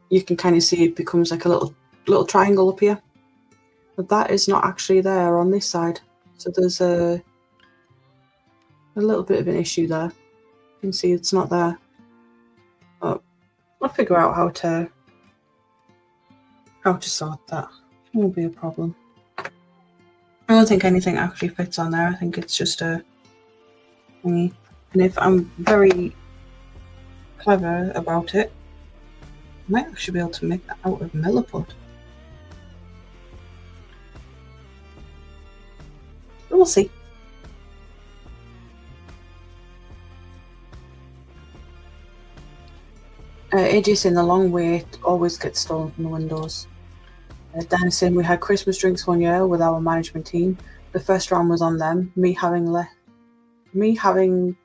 you can kind of see it becomes like a little triangle up here. But that is not actually there on this side. So there's a little bit of an issue there. You can see it's not there. But I'll figure out how to sort that. It won't be a problem. I don't think anything actually fits on there. I think it's just a thingy. And if I'm very clever about it, I might actually be able to make that out of milliput. But we'll see. AJ saying the long wait always gets stolen from the windows. Dan is saying we had Christmas drinks one year with our management team. The first round was on them. Me having me having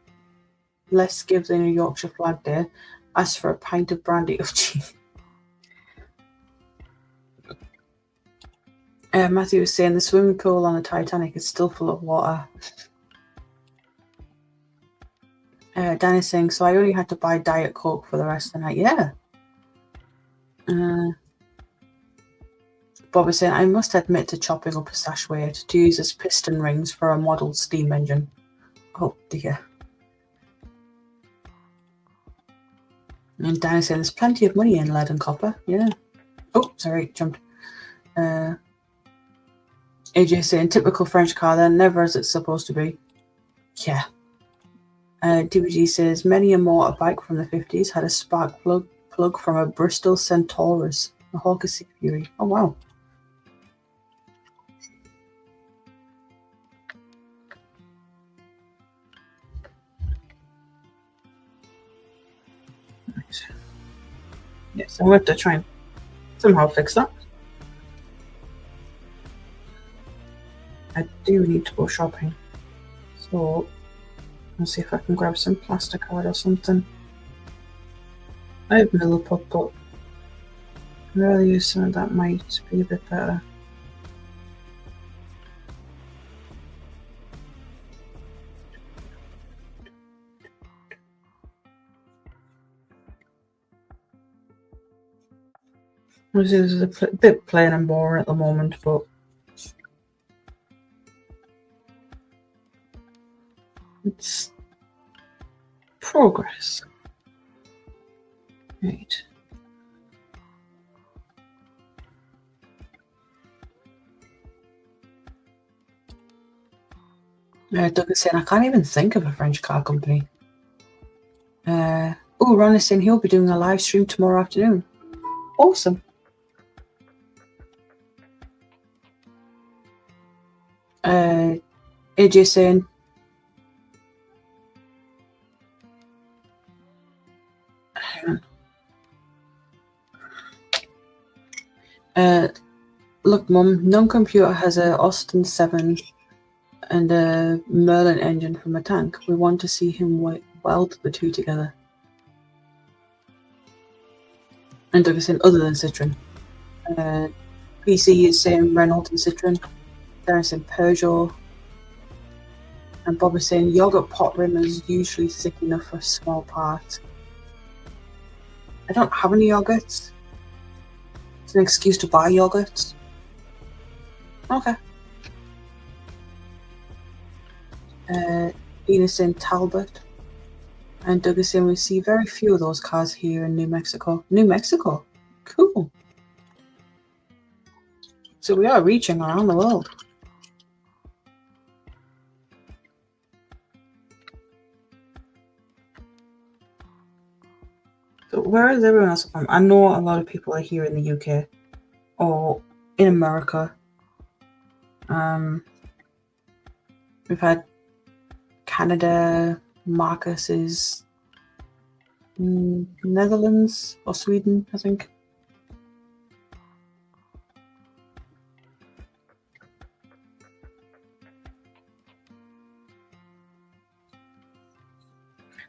less give than a Yorkshire flag day, asked for a pint of brandy. Oh, gee. Matthew was saying the swimming pool on the Titanic is still full of water. Danny's saying, so I only had to buy Diet Coke for the rest of the night. Yeah. Bob is saying, I must admit to chopping up a sash weight to use as piston rings for a model steam engine. Oh dear. And Danny's saying, there's plenty of money in lead and copper. Yeah. Oh, sorry, jumped. AJ saying, typical French car then, never as it's supposed to be. Yeah. DBG says, many a motorbike from the 50s had a spark plug from a Bristol Centaurus, a Hawker Sea Fury. Oh, wow. Right. Yes, I'm going to try and somehow fix that. I do need to go shopping. So, I'll see if I can grab some plasticard or something. I have Milliput, but I'd rather use some that might be a bit better. This is a bit plain and boring at the moment, but it's progress. Right. Doug is saying, I can't even think of a French car company. Oh, Ron is saying he'll be doing a live stream tomorrow afternoon. Awesome. AJ saying, hang on. Look, Mum, non-computer has a Austin 7 and a Merlin engine from a tank. We want to see him weld the two together. And Doug is saying, other than Citroen. PC is saying Renault and Citroen. Darren's saying Peugeot. And Bob is saying yogurt pot rim is usually thick enough for a small part. I don't have any yogurts. It's an excuse to buy yogurts. Okay. Ian is saying Talbot. And Doug is saying we see very few of those cars here in New Mexico. New Mexico? Cool. So we are reaching around the world. So where is everyone else from? I know a lot of people are here in the UK or in America. We've had Canada, Marcus is Netherlands or Sweden, I think.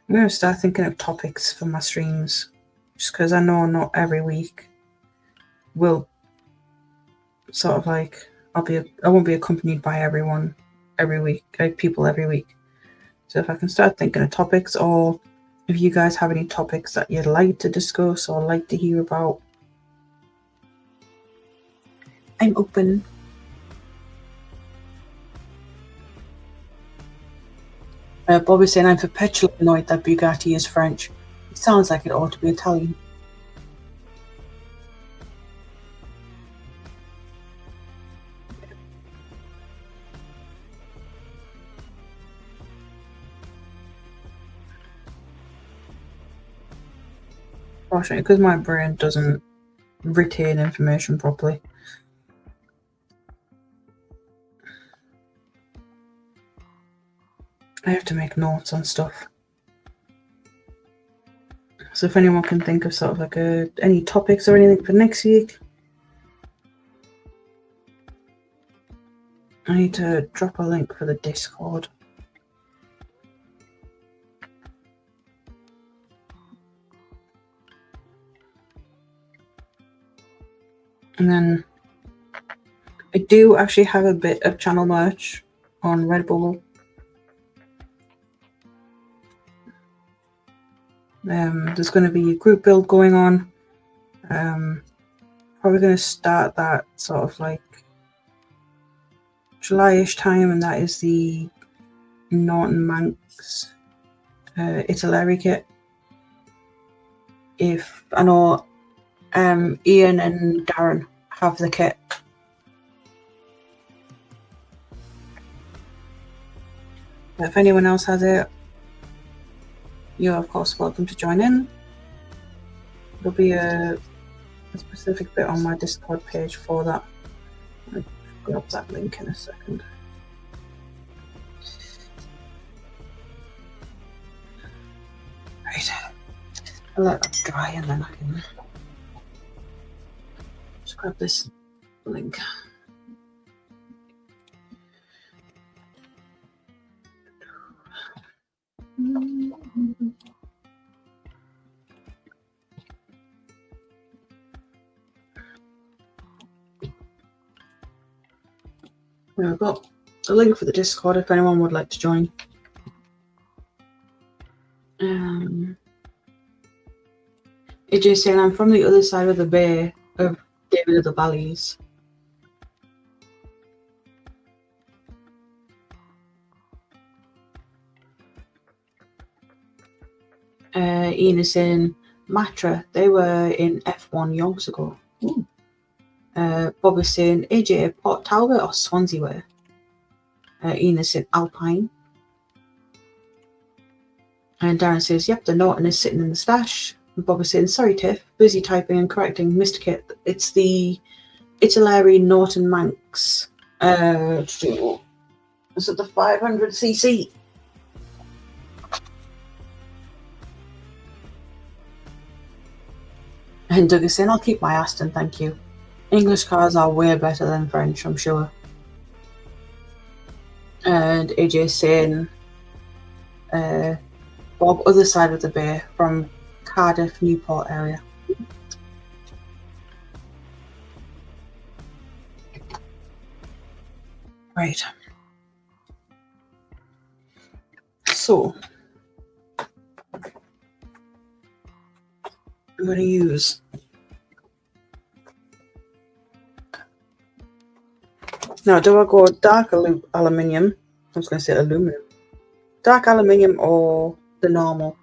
I'm going to start thinking of topics for my streams, just because I know not every week will sort of like I won't be accompanied by everyone every week, people every week. So if I can start thinking of topics, or if you guys have any topics that you'd like to discuss or like to hear about, I'm open. Bobby's saying I'm perpetually annoyed that Bugatti is French. It sounds like it ought to be Italian. Unfortunately, because my brain doesn't retain information properly. I have to make notes on stuff. So if anyone can think of sort of like any topics or anything for next week, I need to drop a link for the Discord. And then I do actually have a bit of channel merch on Redbubble. There's going to be a group build going on. Probably going to start that sort of like July-ish time, and that is the Norton Manx Italeri kit. If I know Ian and Darren have the kit. But if anyone else has it, you're of course welcome to join in. There'll be a specific bit on my Discord page for that. I'll grab that link in a second. Right, I'll let that dry and then I can just grab this link. There we've got a link for the Discord if anyone would like to join. AJ's saying I'm from the other side of the bay of David of the Valleys. Ian is saying Matra, they were in F1 yonks ago. Bob is saying AJ, Port Talbot or Swansea way. Ian is saying Alpine. And Darren says, yep, the Norton is sitting in the stash. And Bob is saying, sorry Tiff, busy typing and correcting, Mr. Kit. It's the Italeri Norton Manx. Is it the 500cc? And Doug is saying, I'll keep my Aston, thank you. English cars are way better than French, I'm sure. And AJ is saying, Bob, other side of the bay, from Cardiff, Newport area. Right. So, I'm going to use now. Do I go dark aluminium? I was going to say aluminum. Dark aluminium or the normal?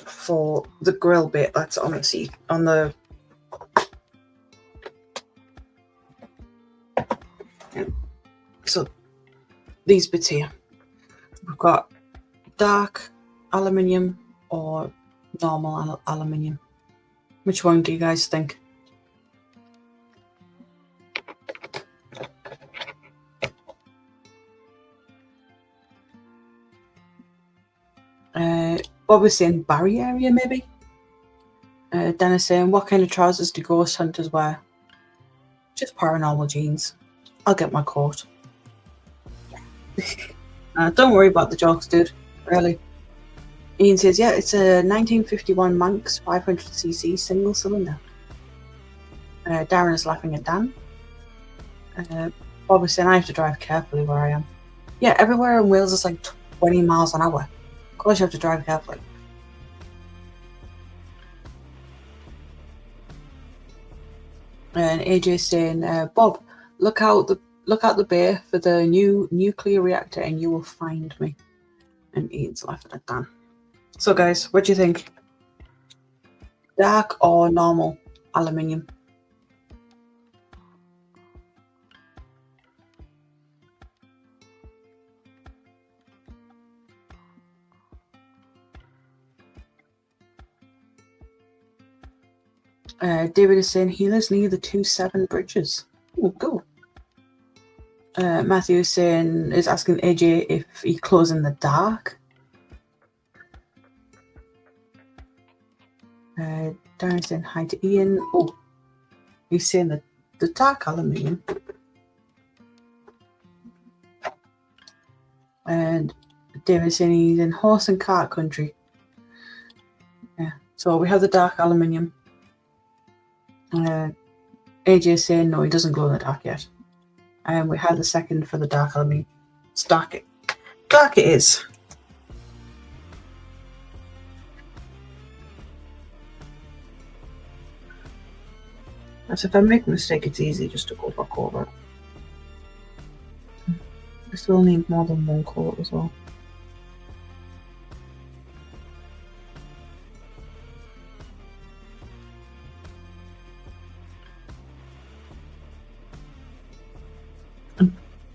For the grill bit that's on the seat, on the so these bits here. We've got dark aluminium or normal aluminium. Which one do you guys think? Bob was saying Barry area maybe. Dennis saying, what kind of trousers do ghost hunters wear? Just paranormal jeans. I'll get my coat. Don't worry about the jokes, dude. Really. Ian says, yeah, it's a 1951 Manx 500cc single cylinder. Darren is laughing at Dan. Bob is saying, I have to drive carefully where I am. Yeah, everywhere in Wales is like 20 miles an hour. Of course you have to drive carefully. And AJ saying, Bob, look out the bay for the new nuclear reactor and you will find me. And Ian's laughing at Dan. So guys, what do you think? Dark or normal aluminium? David is saying he lives near the 2-7 bridges. Oh, cool. Matthew is asking AJ if he glows in the dark. Darren saying hi to Ian. Oh, he's saying the dark aluminium. And David saying he's in horse and cart country. So we have the dark aluminium. AJ saying no, he doesn't glow in the dark yet. And we had the second for the dark aluminium. It's dark. Dark it is. As if I make a mistake, it's easy just to go back over. I still need more than one coat as well.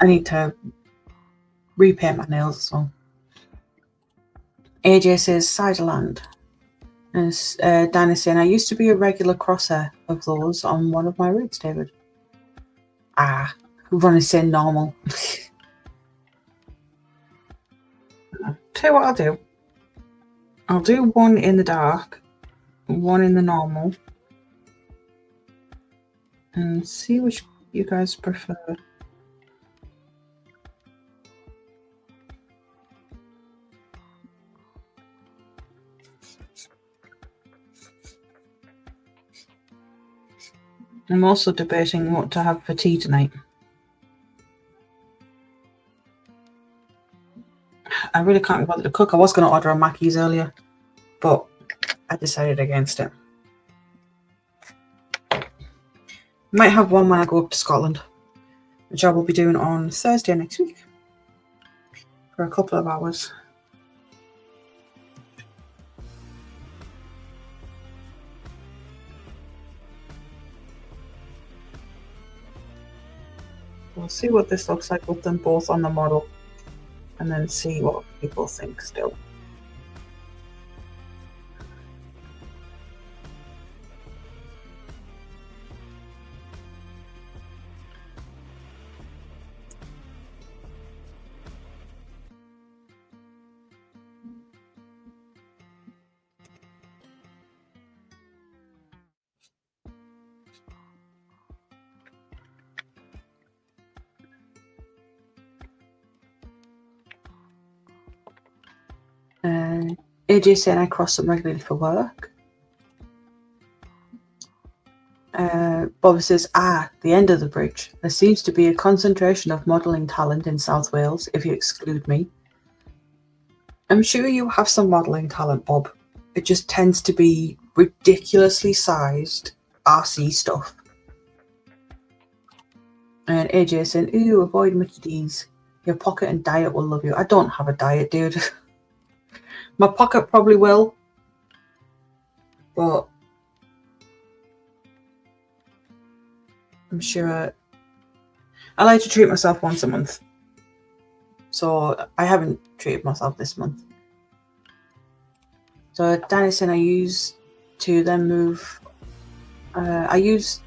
I need to repaint my nails as well. AJ says Ciderland. And Dan is saying, I used to be a regular crosser of those on one of my routes, David. Ah, Ron is saying normal. Tell you what I'll do. I'll do one in the dark, one in the normal, and see which you guys prefer. I'm also debating what to have for tea tonight. I really can't be bothered to cook. I was going to order a Mackey's earlier, but I decided against it. Might have one when I go up to Scotland, which I will be doing on Thursday next week for a couple of hours. We'll see what this looks like with them both on the model, and then see what people think still. AJ saying I cross them regularly for work. Bobby says, the end of the bridge. There seems to be a concentration of modelling talent in South Wales, if you exclude me. I'm sure you have some modelling talent, Bob. It just tends to be ridiculously sized RC stuff. And AJ saying, ooh, avoid Mickey D's. Your pocket and diet will love you. I don't have a diet, dude. My pocket probably will, but I'm sure I like to treat myself once a month. So I haven't treated myself this month. So Danny's saying I used to then move. I used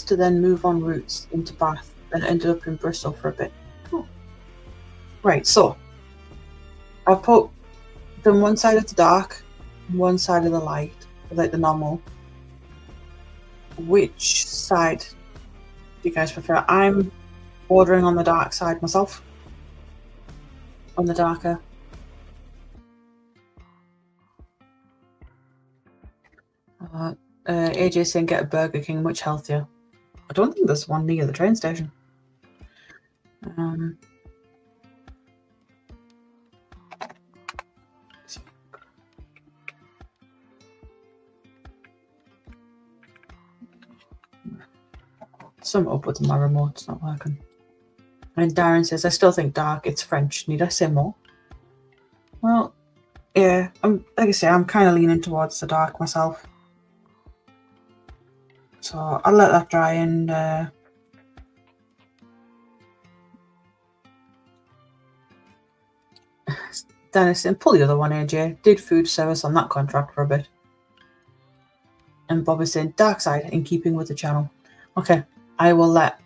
to then move on routes into Bath and ended up in Bristol for a bit. Oh. Right, so I've put them one side of the dark, one side of the light, like the normal. Which side do you guys prefer? I'm bordering on the dark side myself. On the darker. AJ saying get a Burger King, much healthier. I don't think there's one near the train station. Some up with my remote's not working. And Darren says, I still think dark, it's French. Need I say more? Well, yeah, like I say, I'm kind of leaning towards the dark myself. So I'll let that dry and Dennis saying, pull the other one, AJ. Did food service on that contract for a bit. And Bob is saying, dark side in keeping with the channel. Okay, I will let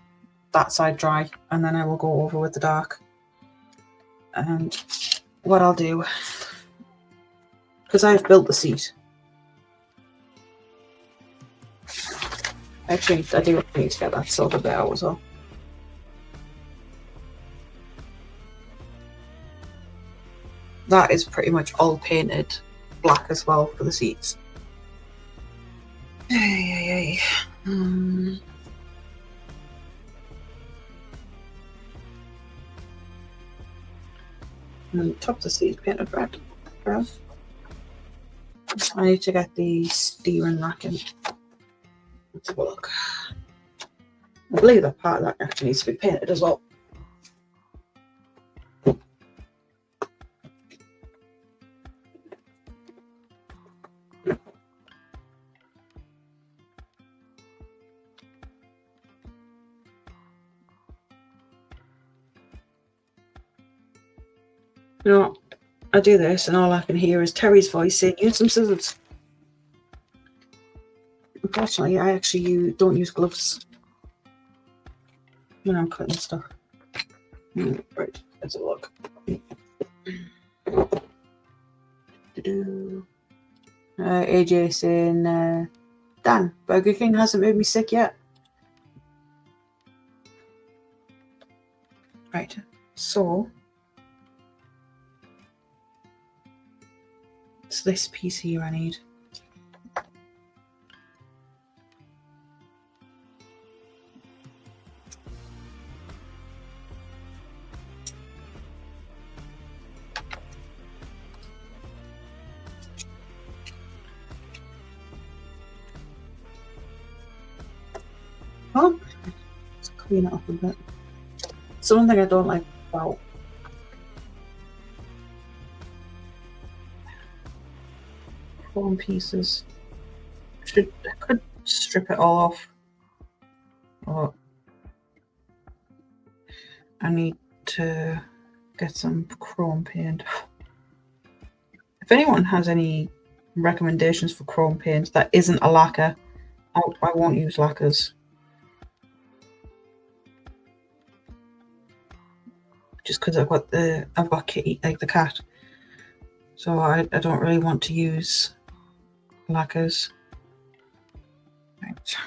that side dry and then I will go over with the dark. And what I'll do, because I've built the seat. Actually, I do need to get that sorted out as well. That is pretty much all painted black as well for the seats. And the top of the seat painted red. I need to get the steering rack in. Let's have a look. I believe that part of that actually needs to be painted as well. You know, I do this and all I can hear is Terry's voice saying, use some scissors. Unfortunately, I actually don't use gloves when I'm cutting stuff. Right, let's have a look. AJ saying, Dan, Burger King hasn't made me sick yet. Right, so it's this piece here I need. Oh, let's clean it up a bit. It's one thing I don't like about chrome pieces. I could strip it all off. Oh, I need to get some chrome paint. If anyone has any recommendations for chrome paint that isn't a lacquer, I won't use lacquers. Just because I've got Kitty, like the cat, so I don't really want to use lacquers. Right.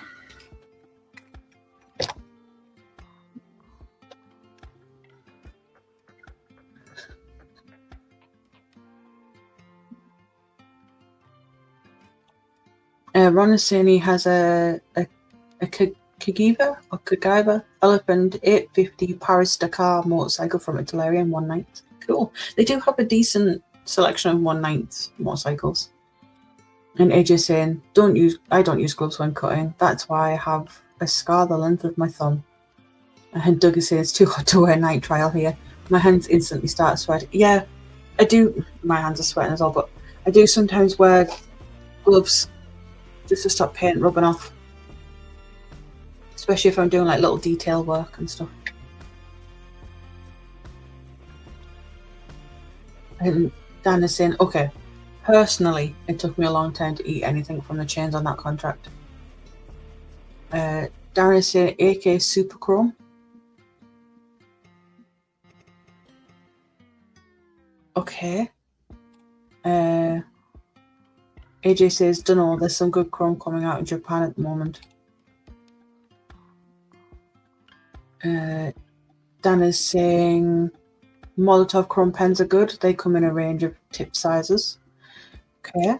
Ron is saying he has a Kagiva Elephant 850 Paris-Dakar motorcycle from Italy in 1/9. Cool. They do have a decent selection of 1/9 motorcycles. And AJ saying, I don't use gloves when cutting. That's why I have a scar the length of my thumb. And Doug is saying it's too hot to wear night trial here. My hands instantly start sweating. Yeah, I do. My hands are sweating as well, but I do sometimes wear gloves just to stop paint rubbing off. Especially if I'm doing like little detail work and stuff. And Dan is saying, okay, personally, it took me a long time to eat anything from the chains on that contract. Darren is saying AK Super Chrome. Okay. AJ says, dunno, there's some good chrome coming out in Japan at the moment. Dan is saying Molotov chrome pens are good. They come in a range of tip sizes. Okay.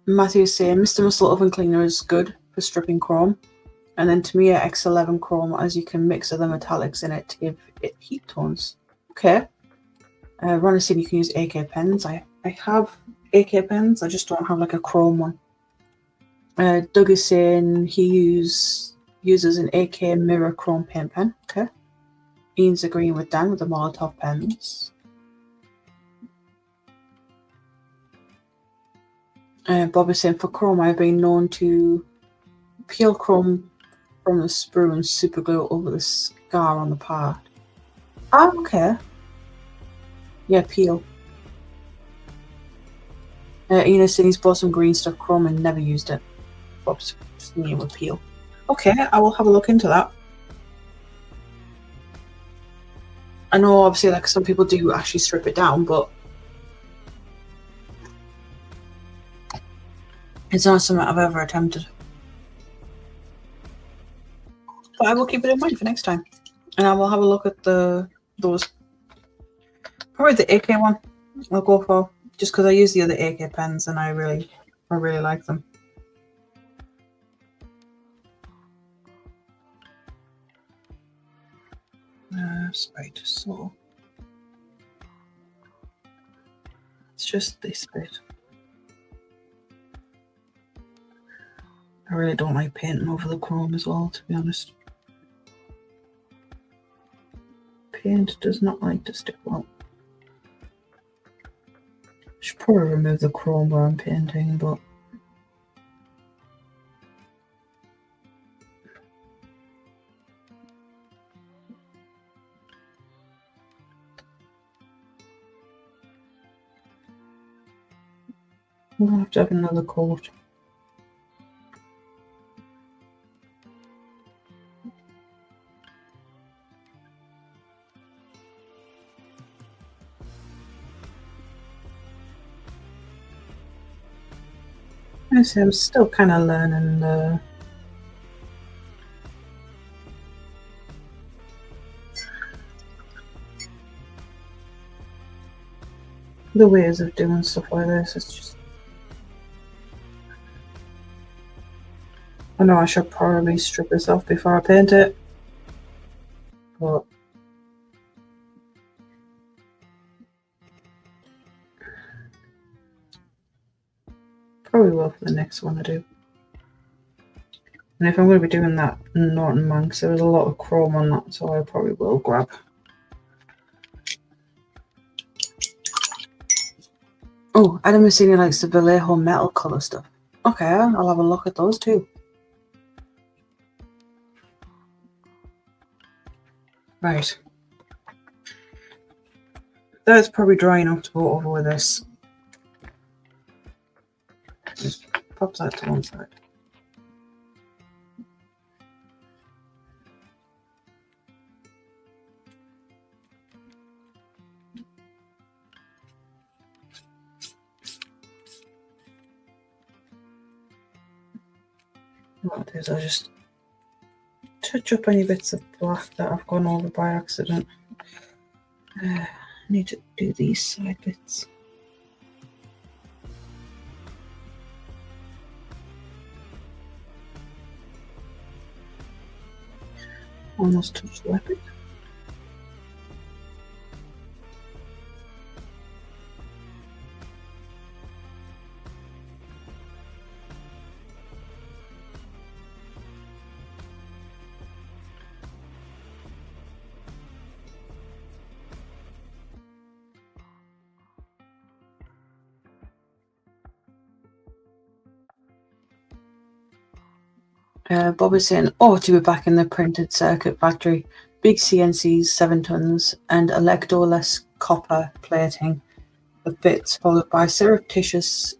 Matthew is saying Mr. Muscle Oven Cleaner is good for stripping chrome. And then Tamiya X11 chrome, as you can mix other metallics in it to give it heat tones. Okay. Ron is saying you can use AK pens. I have AK pens, I just don't have like a chrome one. Doug is saying he uses an AK mirror chrome paint pen. Okay. Ian's agreeing with Dan with the Molotov pens. Bob is saying for chrome, I've been known to peel chrome from the sprue and super glue over the scar on the part. Oh, okay. Yeah, peel. Ian is saying he's bought some green stuff chrome and never used it. Bob's familiar with peel. Okay, I will have a look into that. I know obviously like some people do actually strip it down, but it's not something I've ever attempted. But I will keep it in mind for next time. And I will have a look at those Probably the AK one I'll go for, just because I use the other AK pens and I really like them. Right, so it's just this bit. I really don't like painting over the chrome as well, to be honest. Paint does not like to stick well. Should probably remove the chrome where I'm painting, but I'm gonna have to have another coat. I say I'm still kind of learning the ways of doing stuff like this. It's just, I know I should probably strip this off before I paint it, but probably will for the next one I do. And if I'm going to be doing that Norton Manx, there was a lot of chrome on that, so I probably will grab. Oh, Adam has seen he likes the Vallejo metal colour stuff. Okay, I'll have a look at those too. Right. That's probably dry enough to go over with this. Just pop that to one side. What I'll do is I'll just touch up any bits of black that I've gone over by accident. I need to do these side bits. Almost touched the weapon. Bob is saying, oh, to be back in the printed circuit factory. Big CNCs, 7 tons, and electroless copper plating of bits, followed by surreptitious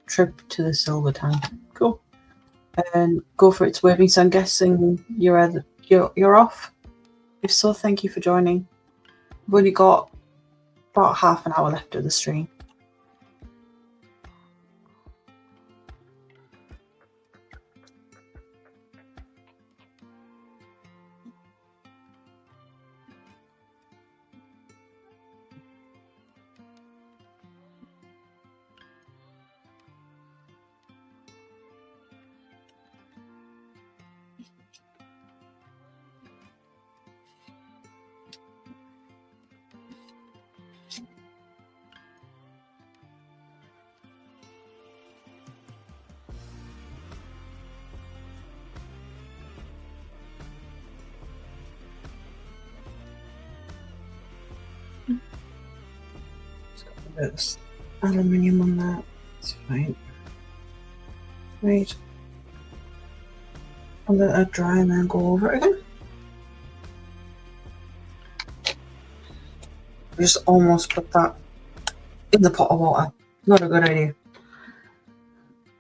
trip to the silver tank. Cool. And go for it's waving, so I'm guessing you're off. If so, thank you for joining. We've only got about half an hour left of the stream. There's aluminium on that. It's fine. Right. I'll let that dry and then go over it again. I just almost put that in the pot of water. Not a good idea.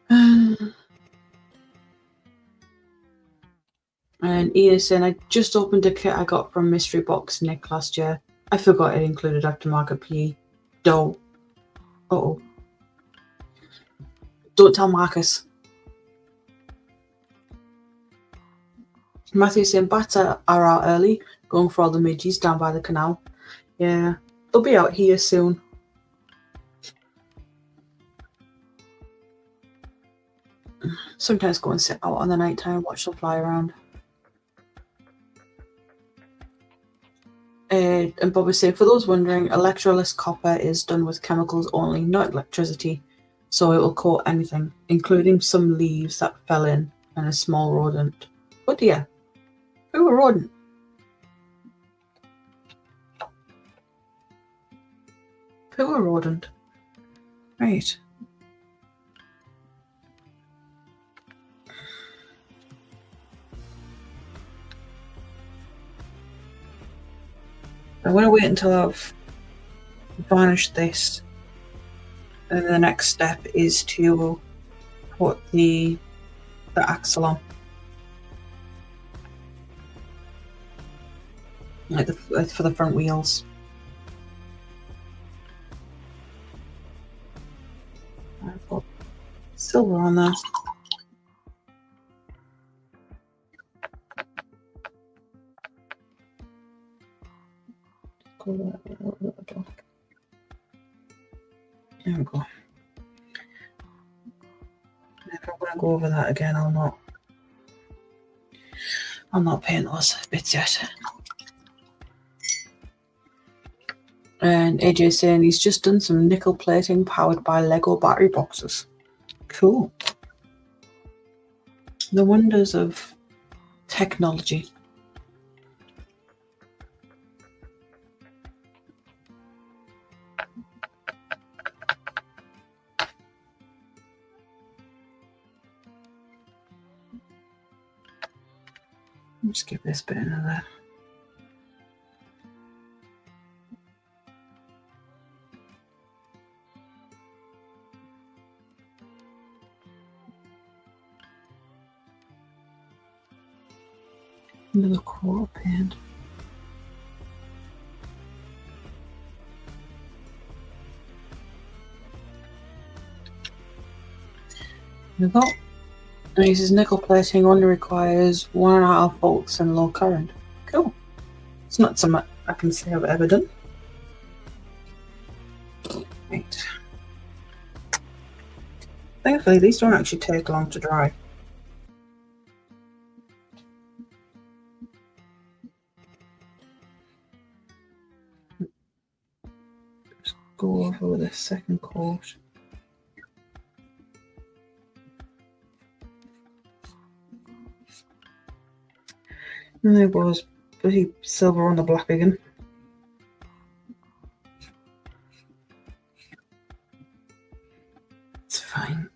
And Ian is saying, I just opened a kit I got from Mystery Box Nick last year. I forgot it included aftermarket PE. Don't. Uh-oh. Don't tell Marcus. Matthew's saying, bats are out early, going for all the midges down by the canal. Yeah, they'll be out here soon. Sometimes go and sit out on the night time and watch them fly around. And Bob was saying, for those wondering, electroless copper is done with chemicals only, not electricity. So it will coat anything, including some leaves that fell in and a small rodent. Oh dear. Who a rodent? Who a rodent? Right. I'm going to wait until I've varnished this. And the next step is to put the axle on. Like for the front wheels. I've got silver on there. There we go. If I'm going to go over that again, I'll not paint those bits yet. And AJ's saying he's just done some nickel plating powered by Lego battery boxes. Cool. The wonders of technology. Just give this bit another. Another coat of paint. There we go. And he says nickel plating only requires 1.5 volts and low current. Cool. It's not something I can say I've ever done. Right. Thankfully, these don't actually take long to dry. Just go over with a second coat. And there was bloody silver on the black again. It's fine.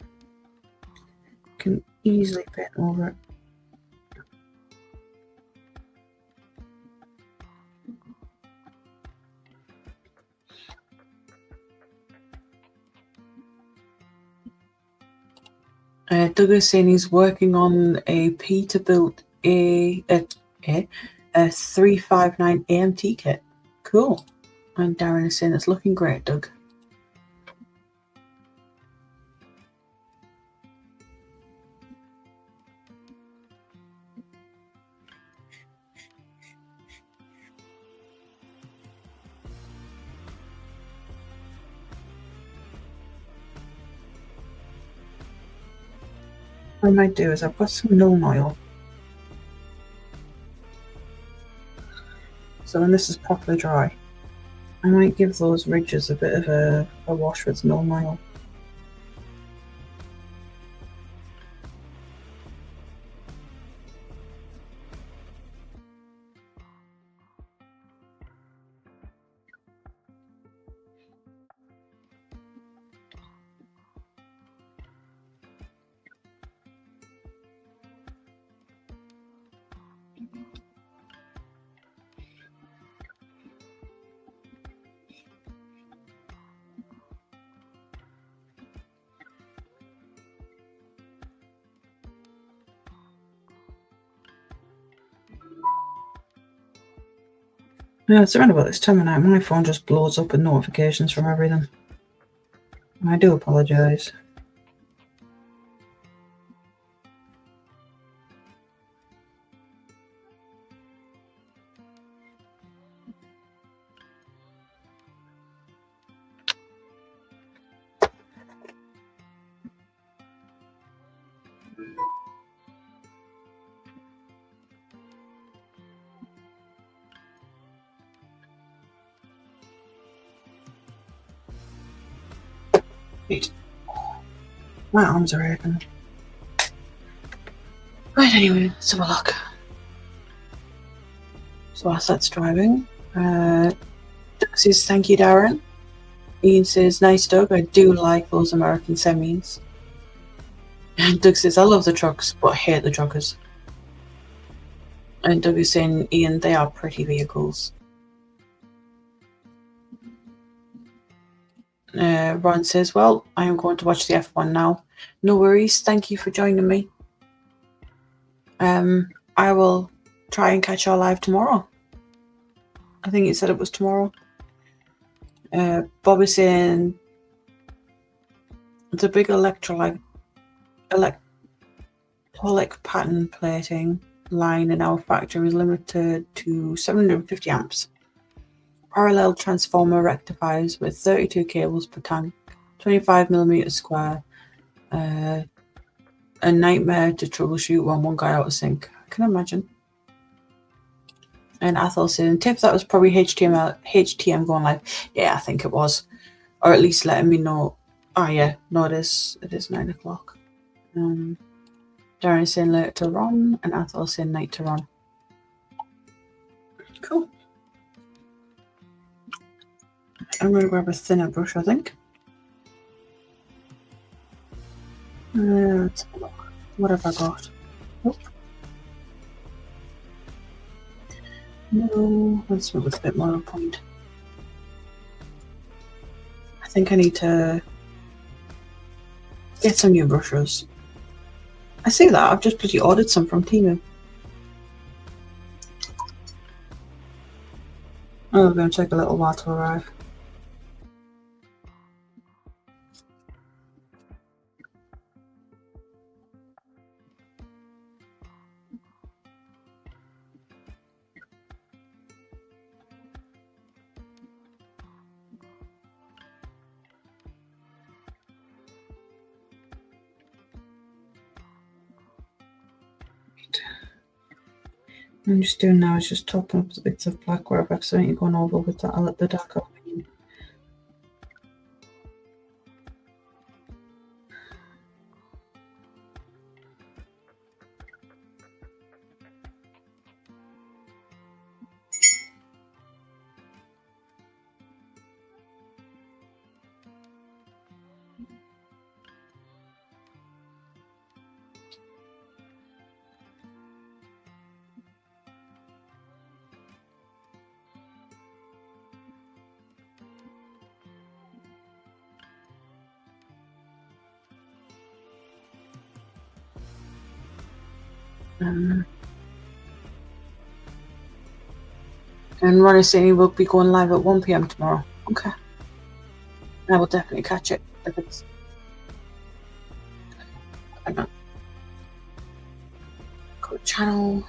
Can easily paint over it. Doug is saying he's working on a Peterbilt a 359 AMT kit. Cool. And Darren is saying it's looking great, Doug. What I might do is I've got some Nuln oil. So when this is properly dry, I might give those ridges a bit of a wash with Nuln oil. Yeah, it's around about this time of night. My phone just blows up with notifications from everything. I do apologise. Wait. My arms are aching. Right, anyway, let's have a look. So that's driving. Doug says, thank you, Darren. Ian says, nice, Doug. I do like those American semis. And Doug says, I love the trucks, but I hate the truckers. And Doug is saying, Ian, they are pretty vehicles. Ron says, well, I am going to watch the F1 now. No worries. Thank you for joining me. I will try and catch you live tomorrow. I think it said it was tomorrow. Bob is saying the big electrolyte pattern plating line in our factory is limited to 750 amps. Parallel transformer rectifiers with 32 cables per tank, 25mm square. A nightmare to troubleshoot when one guy out of sync. I can imagine. And Athel saying, Tiff, that was probably HTM going live. Yeah, I think it was. Or at least letting me know. Oh yeah, no, it is 9 o'clock. Darren saying late to Ron, and Athel saying night to Ron. Cool. I'm going to grab a thinner brush, I think. Let's have a look. What have I got? Oh. No, let's move with a bit more on point. I think I need to get some new brushes. I say that, I've just pretty ordered some from Temu. Oh, going to take a little while to arrive. I'm just doing now is just topping up the bits of black where I've accidentally gone over with the darker green. And Ron is saying he will be going live at 1 PM tomorrow. Okay. I will definitely catch it if it's. Hang on. Go to channel.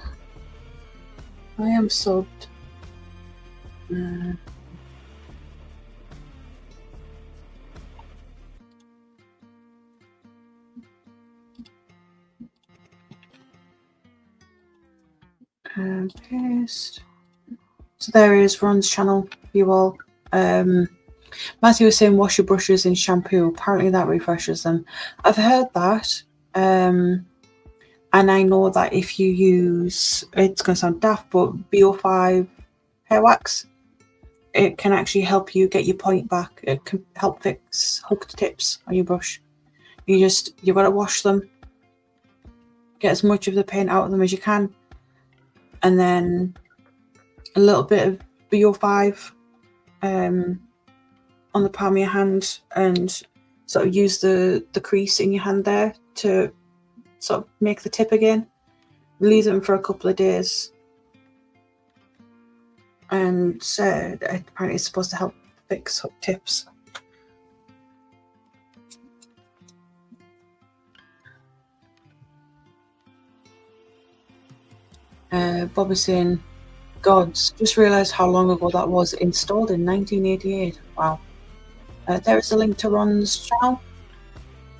I am subbed. And paste. So there is Ron's channel for you all. Matthew was saying wash your brushes in shampoo. Apparently that refreshes them. I've heard that. And I know that if you use, it's going to sound daft, but BO5 hair wax, it can actually help you get your point back. It can help fix hooked tips on your brush. You've got to wash them, get as much of the paint out of them as you can, and then a little bit of BO5 on the palm of your hand, and sort of use the crease in your hand there to sort of make the tip again. Leave them for a couple of days, and said apparently it's supposed to help fix hook tips. Bob is saying, Gods, just realised how long ago that was. Installed in 1988. Wow. There is a link to Ron's channel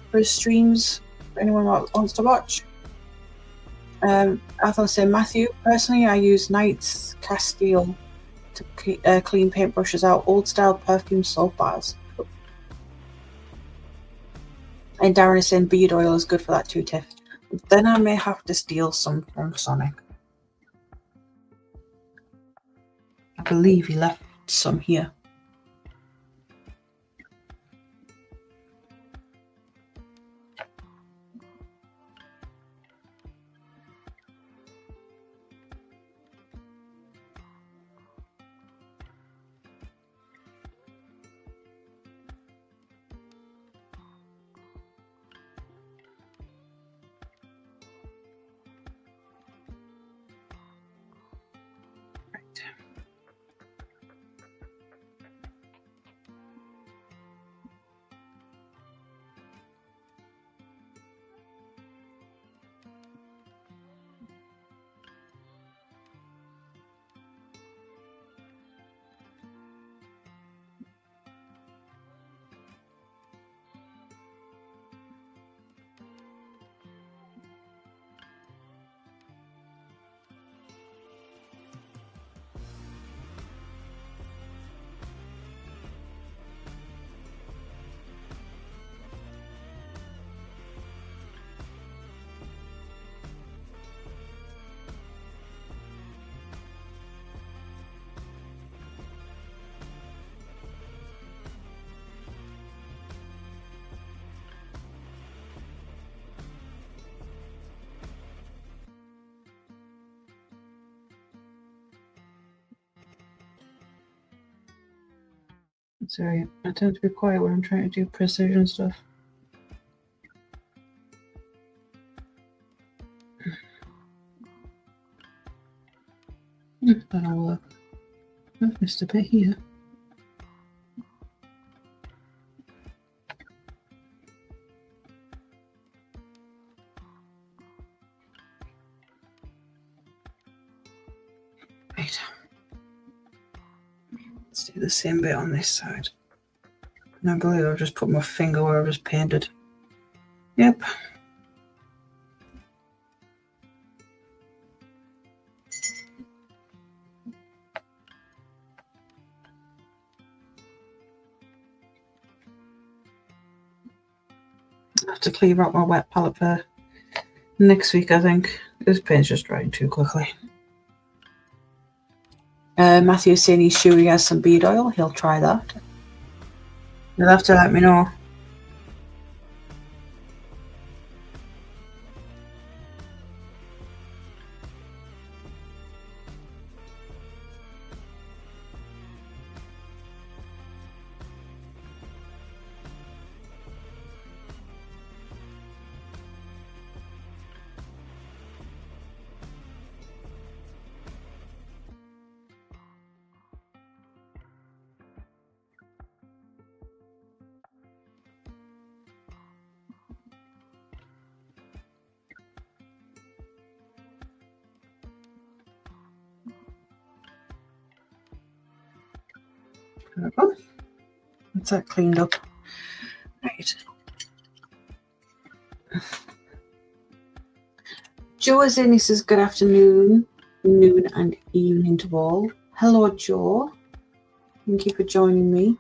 for his streams for anyone who wants to watch. I thought I'd say Matthew. Personally, I use Knight's Castile to clean paintbrushes out. Old style perfume soap bars. And Darren is saying beard oil is good for that too, Tiff. Then I may have to steal some from Sonic. I believe he left some here. Sorry, I tend to be quiet when I'm trying to do precision stuff. That'll work. I've missed a bit here. Right. Let's do the same bit on this side. And I believe I've just put my finger where I was painted. Yep. I have to clear out my wet palette for next week, I think. This paint's just drying too quickly. Matthew's saying he's sure he has some bead oil. He'll try that. You'll have to let me know. There we go. That's that cleaned up. Right. Joe is in. He says, good afternoon, noon and evening to all. Hello, Joe. Thank you for joining me.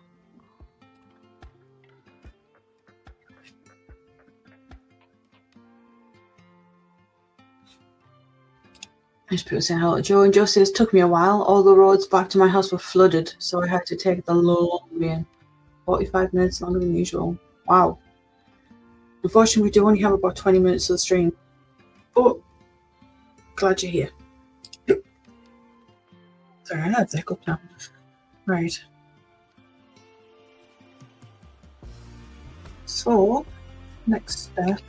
There's people saying hello to Joe, and Joe says, took me a while. All the roads back to my house were flooded, so I had to take the long way in. 45 minutes longer than usual. Wow. Unfortunately, we do only have about 20 minutes of the stream, but glad you're here. Sorry, I had to hiccup now. Right. So, next step.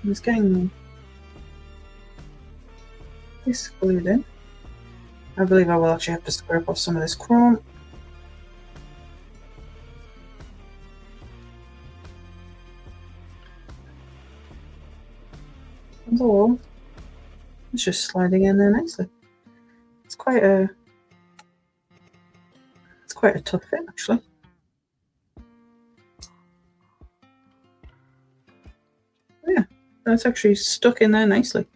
Is getting this glued in. I believe I will actually have to scrape off some of this chrome. And all, it's just sliding in there nicely. It's quite a tough fit, actually. Yeah, that's actually stuck in there nicely.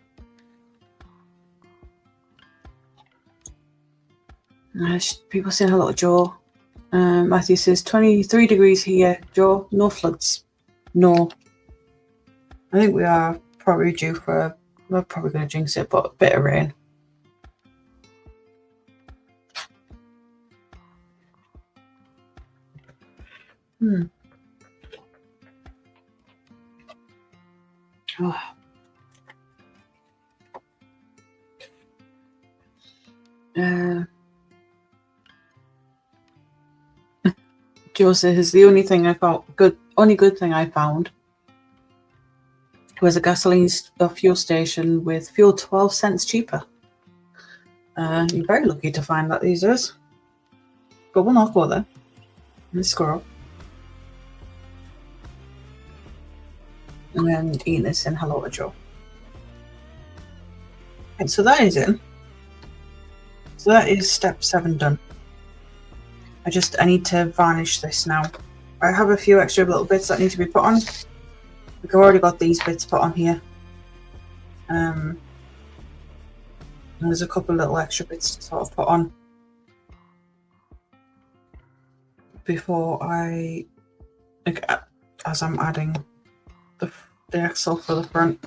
People saying hello to Joe. Matthew says 23 degrees here. Joe, no floods. No. I think we are probably due for, we're probably going to jinx it, but a bit of rain. Oh. Joe says the only thing I found only good thing I found was a gasoline fuel station with fuel 12 cents cheaper. You're very lucky to find that these days. But we'll not go there. And squirrel. And then Ian is saying hello to Joe. And so that is in. So that is step 7 done. I need to varnish this now. I have a few extra little bits that need to be put on. I've already got these bits put on here. And there's a couple little extra bits to sort of put on before as I'm adding the axle for the front.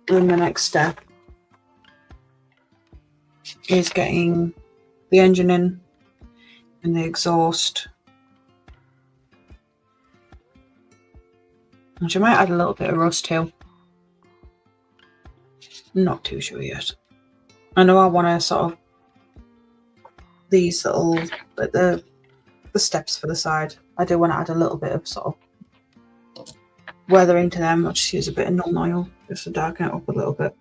And the next step is getting the engine in and the exhaust, which I might add a little bit of rust to. Not too sure yet. I know I want to sort of these little, like the steps for the side. I do want to add a little bit of sort of weathering to them. I'll just use a bit of non-oil just to darken it up a little bit.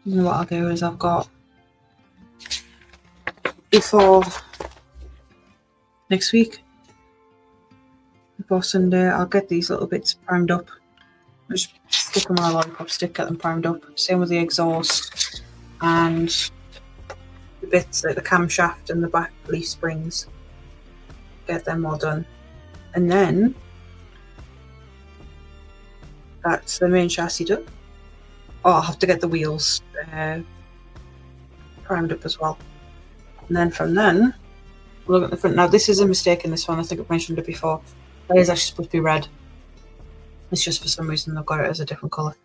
And what I'll do is I've got, before next week, before Sunday, I'll get these little bits primed up. I'll just stick them on a lollipop stick, get them primed up. Same with the exhaust and the bits like the camshaft and the back leaf springs. Get them all done. And then that's the main chassis done. Oh, I'll have to get the wheels primed up as well. And then from then, we'll look at the front. Now, this is a mistake in this one. I think I've mentioned it before. That is actually supposed to be red. It's just for some reason they've got it as a different colour.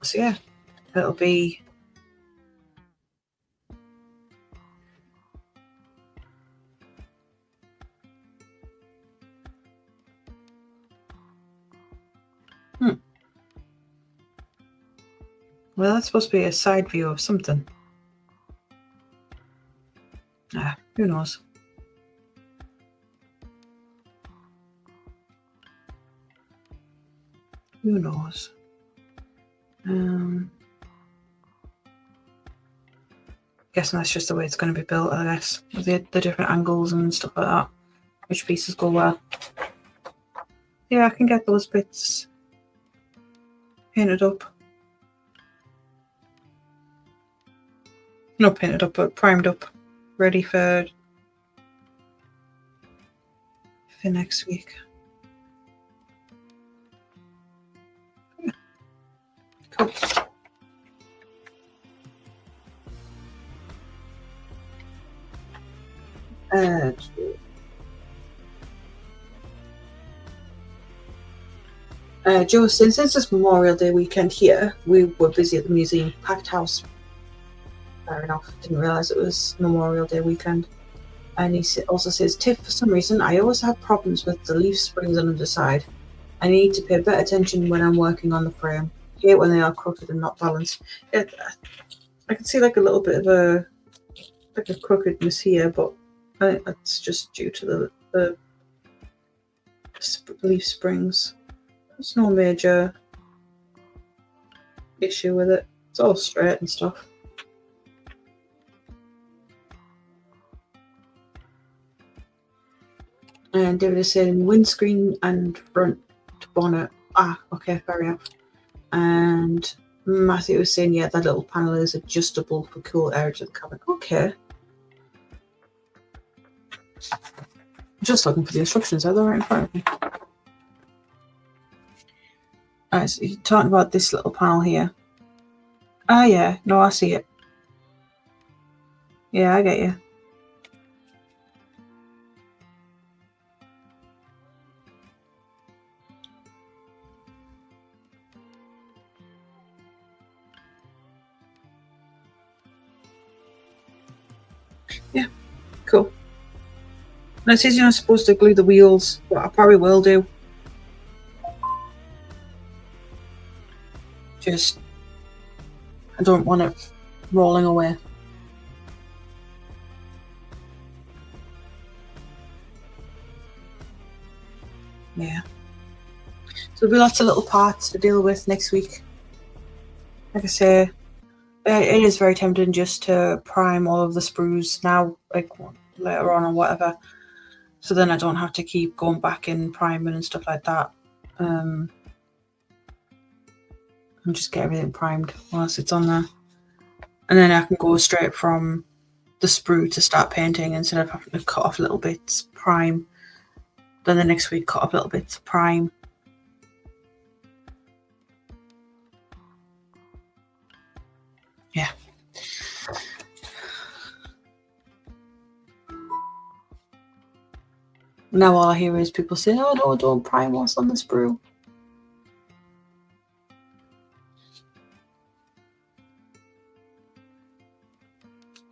So yeah, it'll be well, that's supposed to be a side view of something. Who knows? Who knows? Guessing that's just the way it's going to be built, I guess, with the different angles and stuff like that. Which pieces go where? Yeah, I can get those bits painted up. Not painted up, but primed up, ready for next week. Cool. Joe, since it's Memorial Day weekend here, we were busy at the museum. Packed house. Fair enough. Didn't realise it was Memorial Day weekend. And he also says, Tiff, for some reason, I always have problems with the leaf springs on the side. I need to pay better attention when I'm working on the frame. I hate when they are crooked and not balanced. I can see like a little bit of a crookedness here, but I think that's just due to the leaf springs. There's no major issue with it. It's all straight and stuff. And David is saying windscreen and front bonnet. Okay, fair enough. And Matthew was saying, yeah, that little panel is adjustable for cool air to the cabin. Okay. I'm just looking for the instructions. Are they right in front of me? Alright, so you're talking about this little panel here. Ah, yeah, no, I see it. Yeah, I get you. Yeah, cool. Now it says you're not supposed to glue the wheels, but I probably will do. Just, I don't want it rolling away. Yeah. So there'll be lots of little parts to deal with next week. Like I say, it is very tempting just to prime all of the sprues now, like later on or whatever. So then I don't have to keep going back in priming and stuff like that. And just get everything primed whilst it's on there. And then I can go straight from the sprue to start painting instead of having to cut off little bits, prime. Then the next week cut off little bits, prime. Yeah. Now all I hear is people saying, oh no, don't prime what's on the sprue.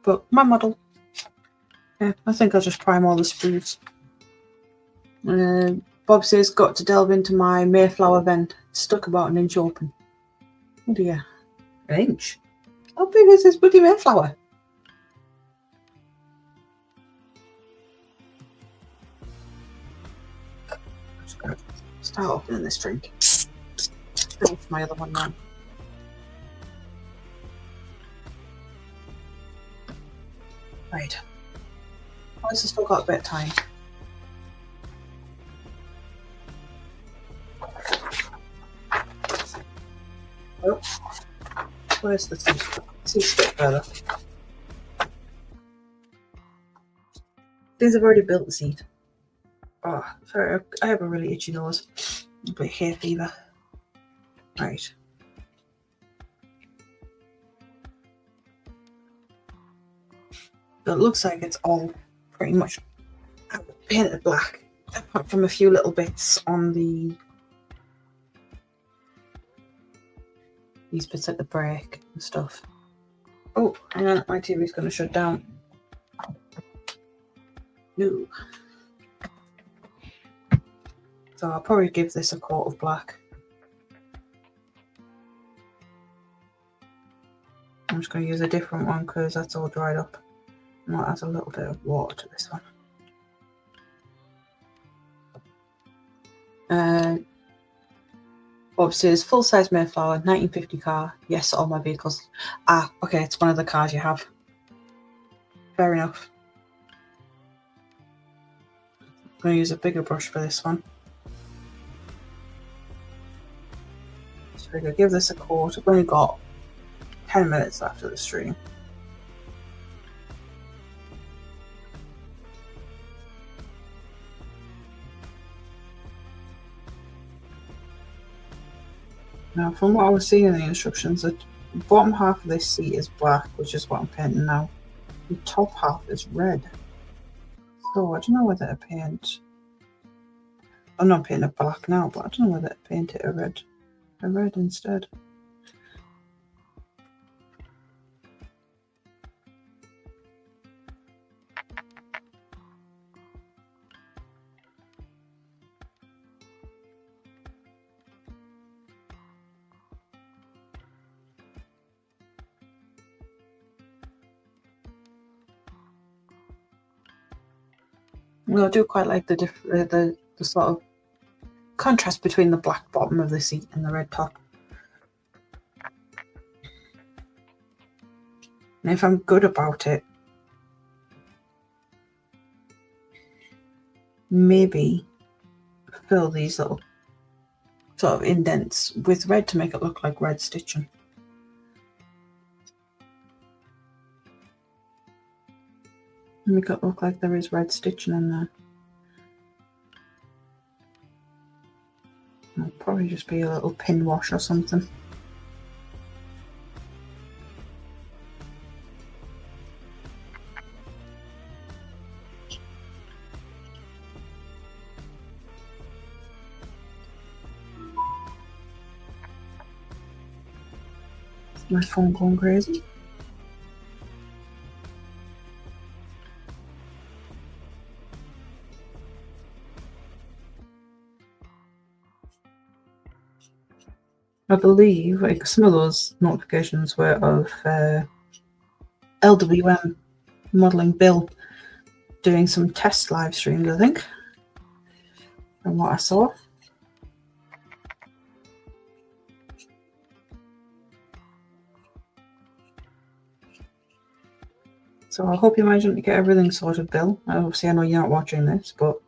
But my model. Yeah, I think I'll just prime all the sprues. Bob says, got to delve into my Mayflower vent. It's stuck about an inch open. Oh dear. An inch? How big is this bloody Mayflower? I'm just going to start opening this drink. Off my other one now. Right. At least I've still got a bit of time. Oh, where's the seat? Seat's a bit further. These have already built the seat. Oh, sorry, I have a really itchy nose. A bit of hay fever. Right. It looks like it's all pretty much painted black, apart from a few little bits on these bits at the brake and stuff. Oh, hang on, my TV's going to shut down. No. So I'll probably give this a coat of black. I'm just going to use a different one because that's all dried up. And that has a little bit of water to this one. Bob says, full-size Mayflower, 1950 car. Yes, all my vehicles. Ah, okay, it's one of the cars you have. Fair enough. I'm going to use a bigger brush for this one. So we're going to give this a coat. I've only got 10 minutes left of the stream. Now, from what I was seeing in the instructions, the bottom half of this seat is black, which is what I'm painting now. The top half is red. So I don't know whether to paint. I'm not painting it black now, but I don't know whether to paint it a red instead. Well, I do quite like the sort of contrast between the black bottom of the seat and the red top. And if I'm good about it, maybe fill these little sort of indents with red to make it look like red stitching. Make it look like there is red stitching in there. I'll Probably just be a little pin wash or something. Is my phone going crazy? I believe like some of those notifications were of LWM modelling Bill doing some test live streams, I think, from what I saw. So I hope you're managing to get everything sorted, Bill. Obviously, I know you're not watching this, but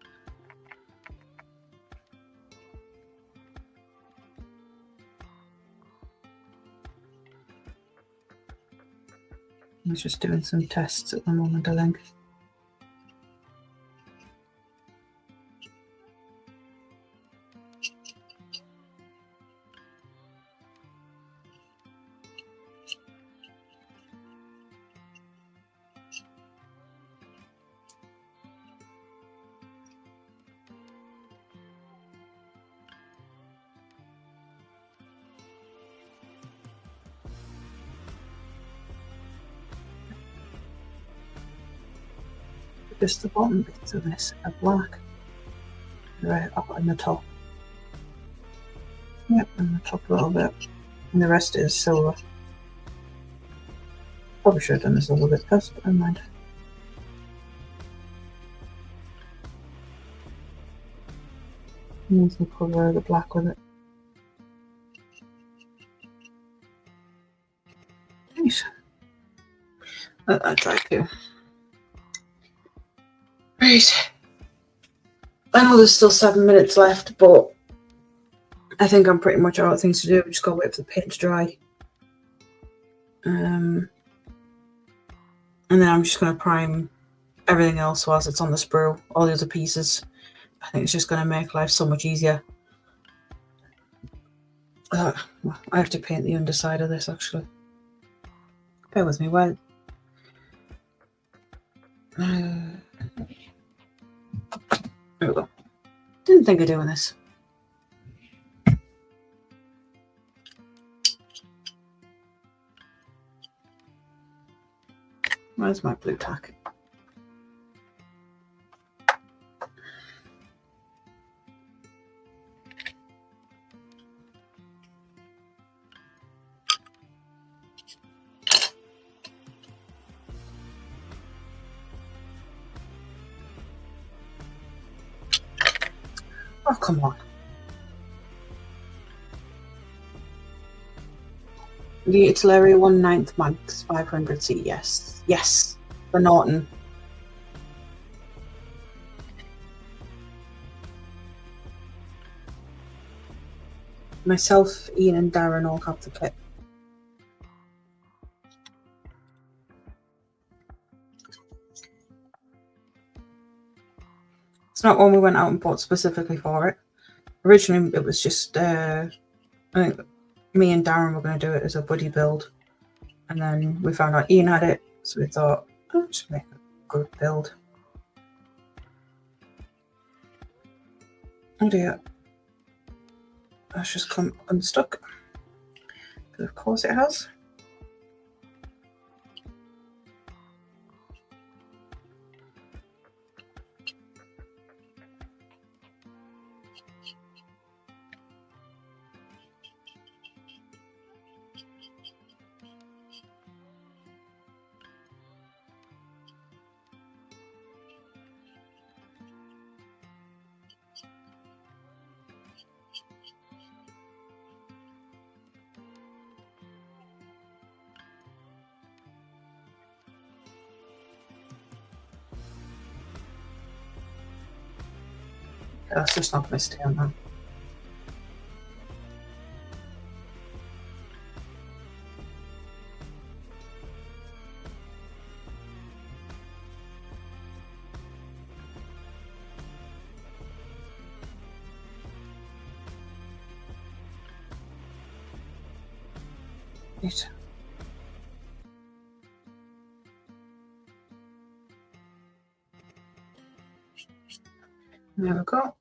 he's just doing some tests at the moment, I think. Just the bottom bits of this are black. Right up on the top. Yep, on the top a little bit. And the rest is silver. Probably should have done this a little bit first, but never mind. Need to cover the black with it. Nice. I tried to. Right. I know there's still 7 minutes left, but I think I'm pretty much out of things to do. I've just got to wait for the paint to dry. And then I'm just going to prime everything else whilst it's on the sprue, all the other pieces. I think it's just going to make life so much easier. Well, I have to paint the underside of this, actually. Bear with me, where... there we go. Didn't think of doing this. Where's my blue tack? Oh, come on. The Italeri 1/9 Max 500C, yes. Yes, for Norton. Myself, Ian and Darren all have the kit. It's not one we went out and bought specifically for it. Originally, it was just, I think me and Darren were going to do it as a buddy build. And then we found out Ian had it, so we thought, oh, just make a good build. Oh dear. That's just come unstuck. But of course it has. That's just not going to stay on that. Right. There we go.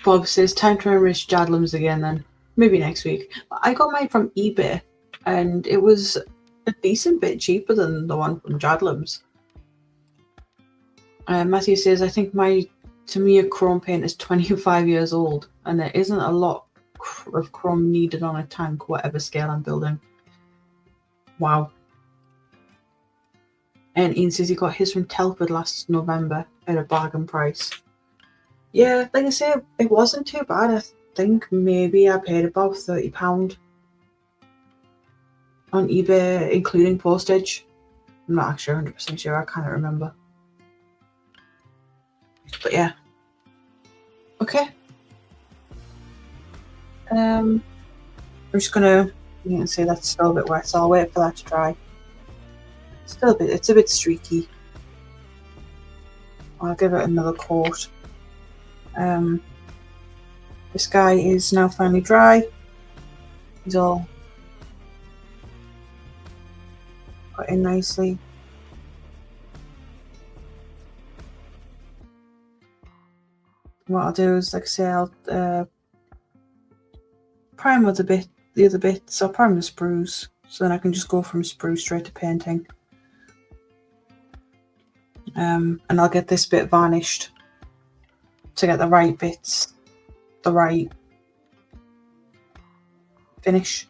Bob says, time to enrich Jadlams again then. Maybe next week. I got mine from eBay and it was a decent bit cheaper than the one from Jadlams. Matthew says, I think my Tamiya chrome paint is 25 years old and there isn't a lot of chrome needed on a tank, whatever scale I'm building. Wow. And Ian says he got his from Telford last November at a bargain price. Yeah, like I say, it wasn't too bad. I think maybe I paid about £30 on eBay, including postage. I'm not actually 100% sure, I can't remember. But yeah. Okay. I'm just gonna, you can see that's still a bit wet, so I'll wait for that to dry. It's a bit streaky. I'll give it another coat. This guy is now finally dry. He's all got in nicely. What I'll do is, like I say, I'll prime with the other bits. I'll prime the sprues, so then I can just go from sprue straight to painting. And I'll get this bit varnished to get the right bits, the right finish.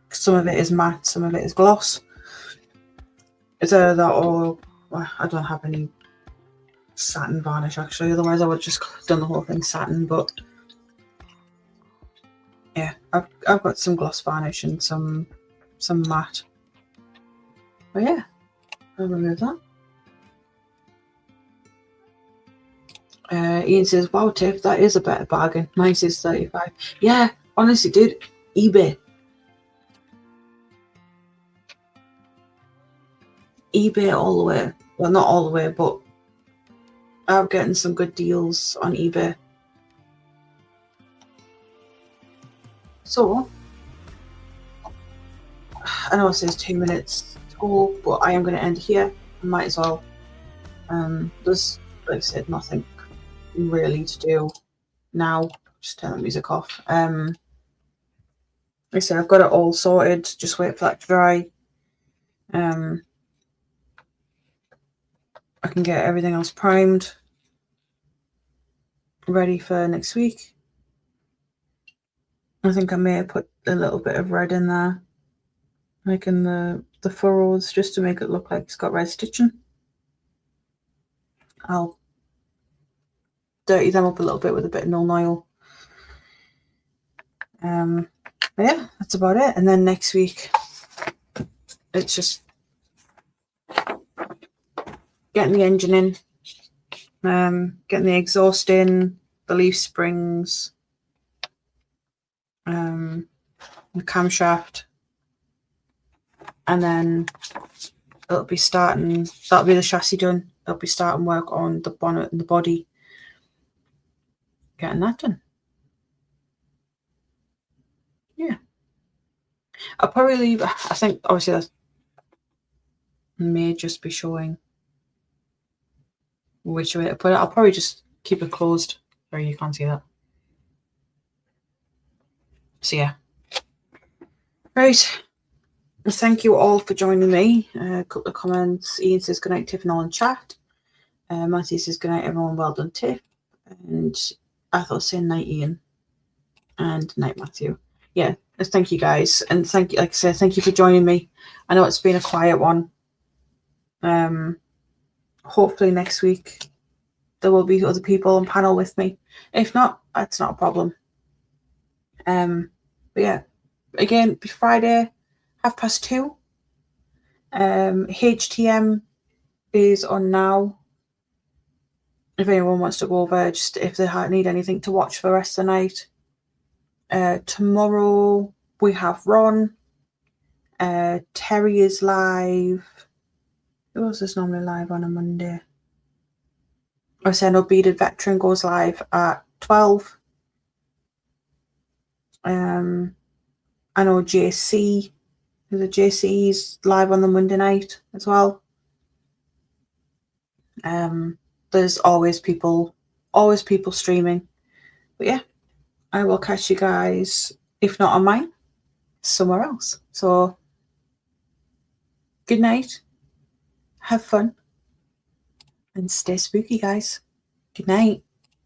Some of it is matte, some of it is gloss. It's either that or I don't have any satin varnish actually, otherwise I would have just done the whole thing satin, but yeah, I've got some gloss varnish and some matte. But yeah, I'll remove that. Ian says, wow Tiff, that is a better bargain. Mine says 35. Yeah, honestly dude, eBay all the way. Well, not all the way, but I'm getting some good deals on eBay. So, I know it says 2 minutes to go, but I am going to end here. I might as well. There's, like I said, nothing really to do now. Just turn the music off. Like I said, I've got it all sorted. Just wait for that to dry. I can get everything else primed, ready for next week. I think I may have put a little bit of red in there, like in the furrows, just to make it look like it's got red stitching. I'll dirty them up a little bit with a bit of Null Oil. But yeah, that's about it. And then next week, it's just getting the engine in, getting the exhaust in, the leaf springs, the camshaft, and then it'll be starting, that'll be the chassis done. It'll be starting work on the bonnet and the body, getting that done. Yeah, I'll probably leave, I think obviously that may just be showing which way to put it. I'll probably just keep it closed where you can't see that. So yeah, right, thank you all for joining me. A couple of comments. Ian says good night Tiff and all in chat. Matthew says good night everyone, well done Tiff. And I thought saying night Ian and night Matthew. Yeah, thank you guys, and thank you, like I said, thank you for joining me. I know it's been a quiet one. Hopefully next week there will be other people on panel with me. If not, that's not a problem. But yeah, again, Friday, 2:30. HTM is on now. If anyone wants to go over, just if they need anything to watch for the rest of the night. Tomorrow we have Ron. Terry is live. Who else is normally live on a Monday? I said no, Bearded Veteran goes live at 12. I know JC. There's a JC's live on the Monday night as well. There's always people streaming. But yeah, I will catch you guys, if not on mine, somewhere else. So good night, have fun, and stay spooky, guys. Good night.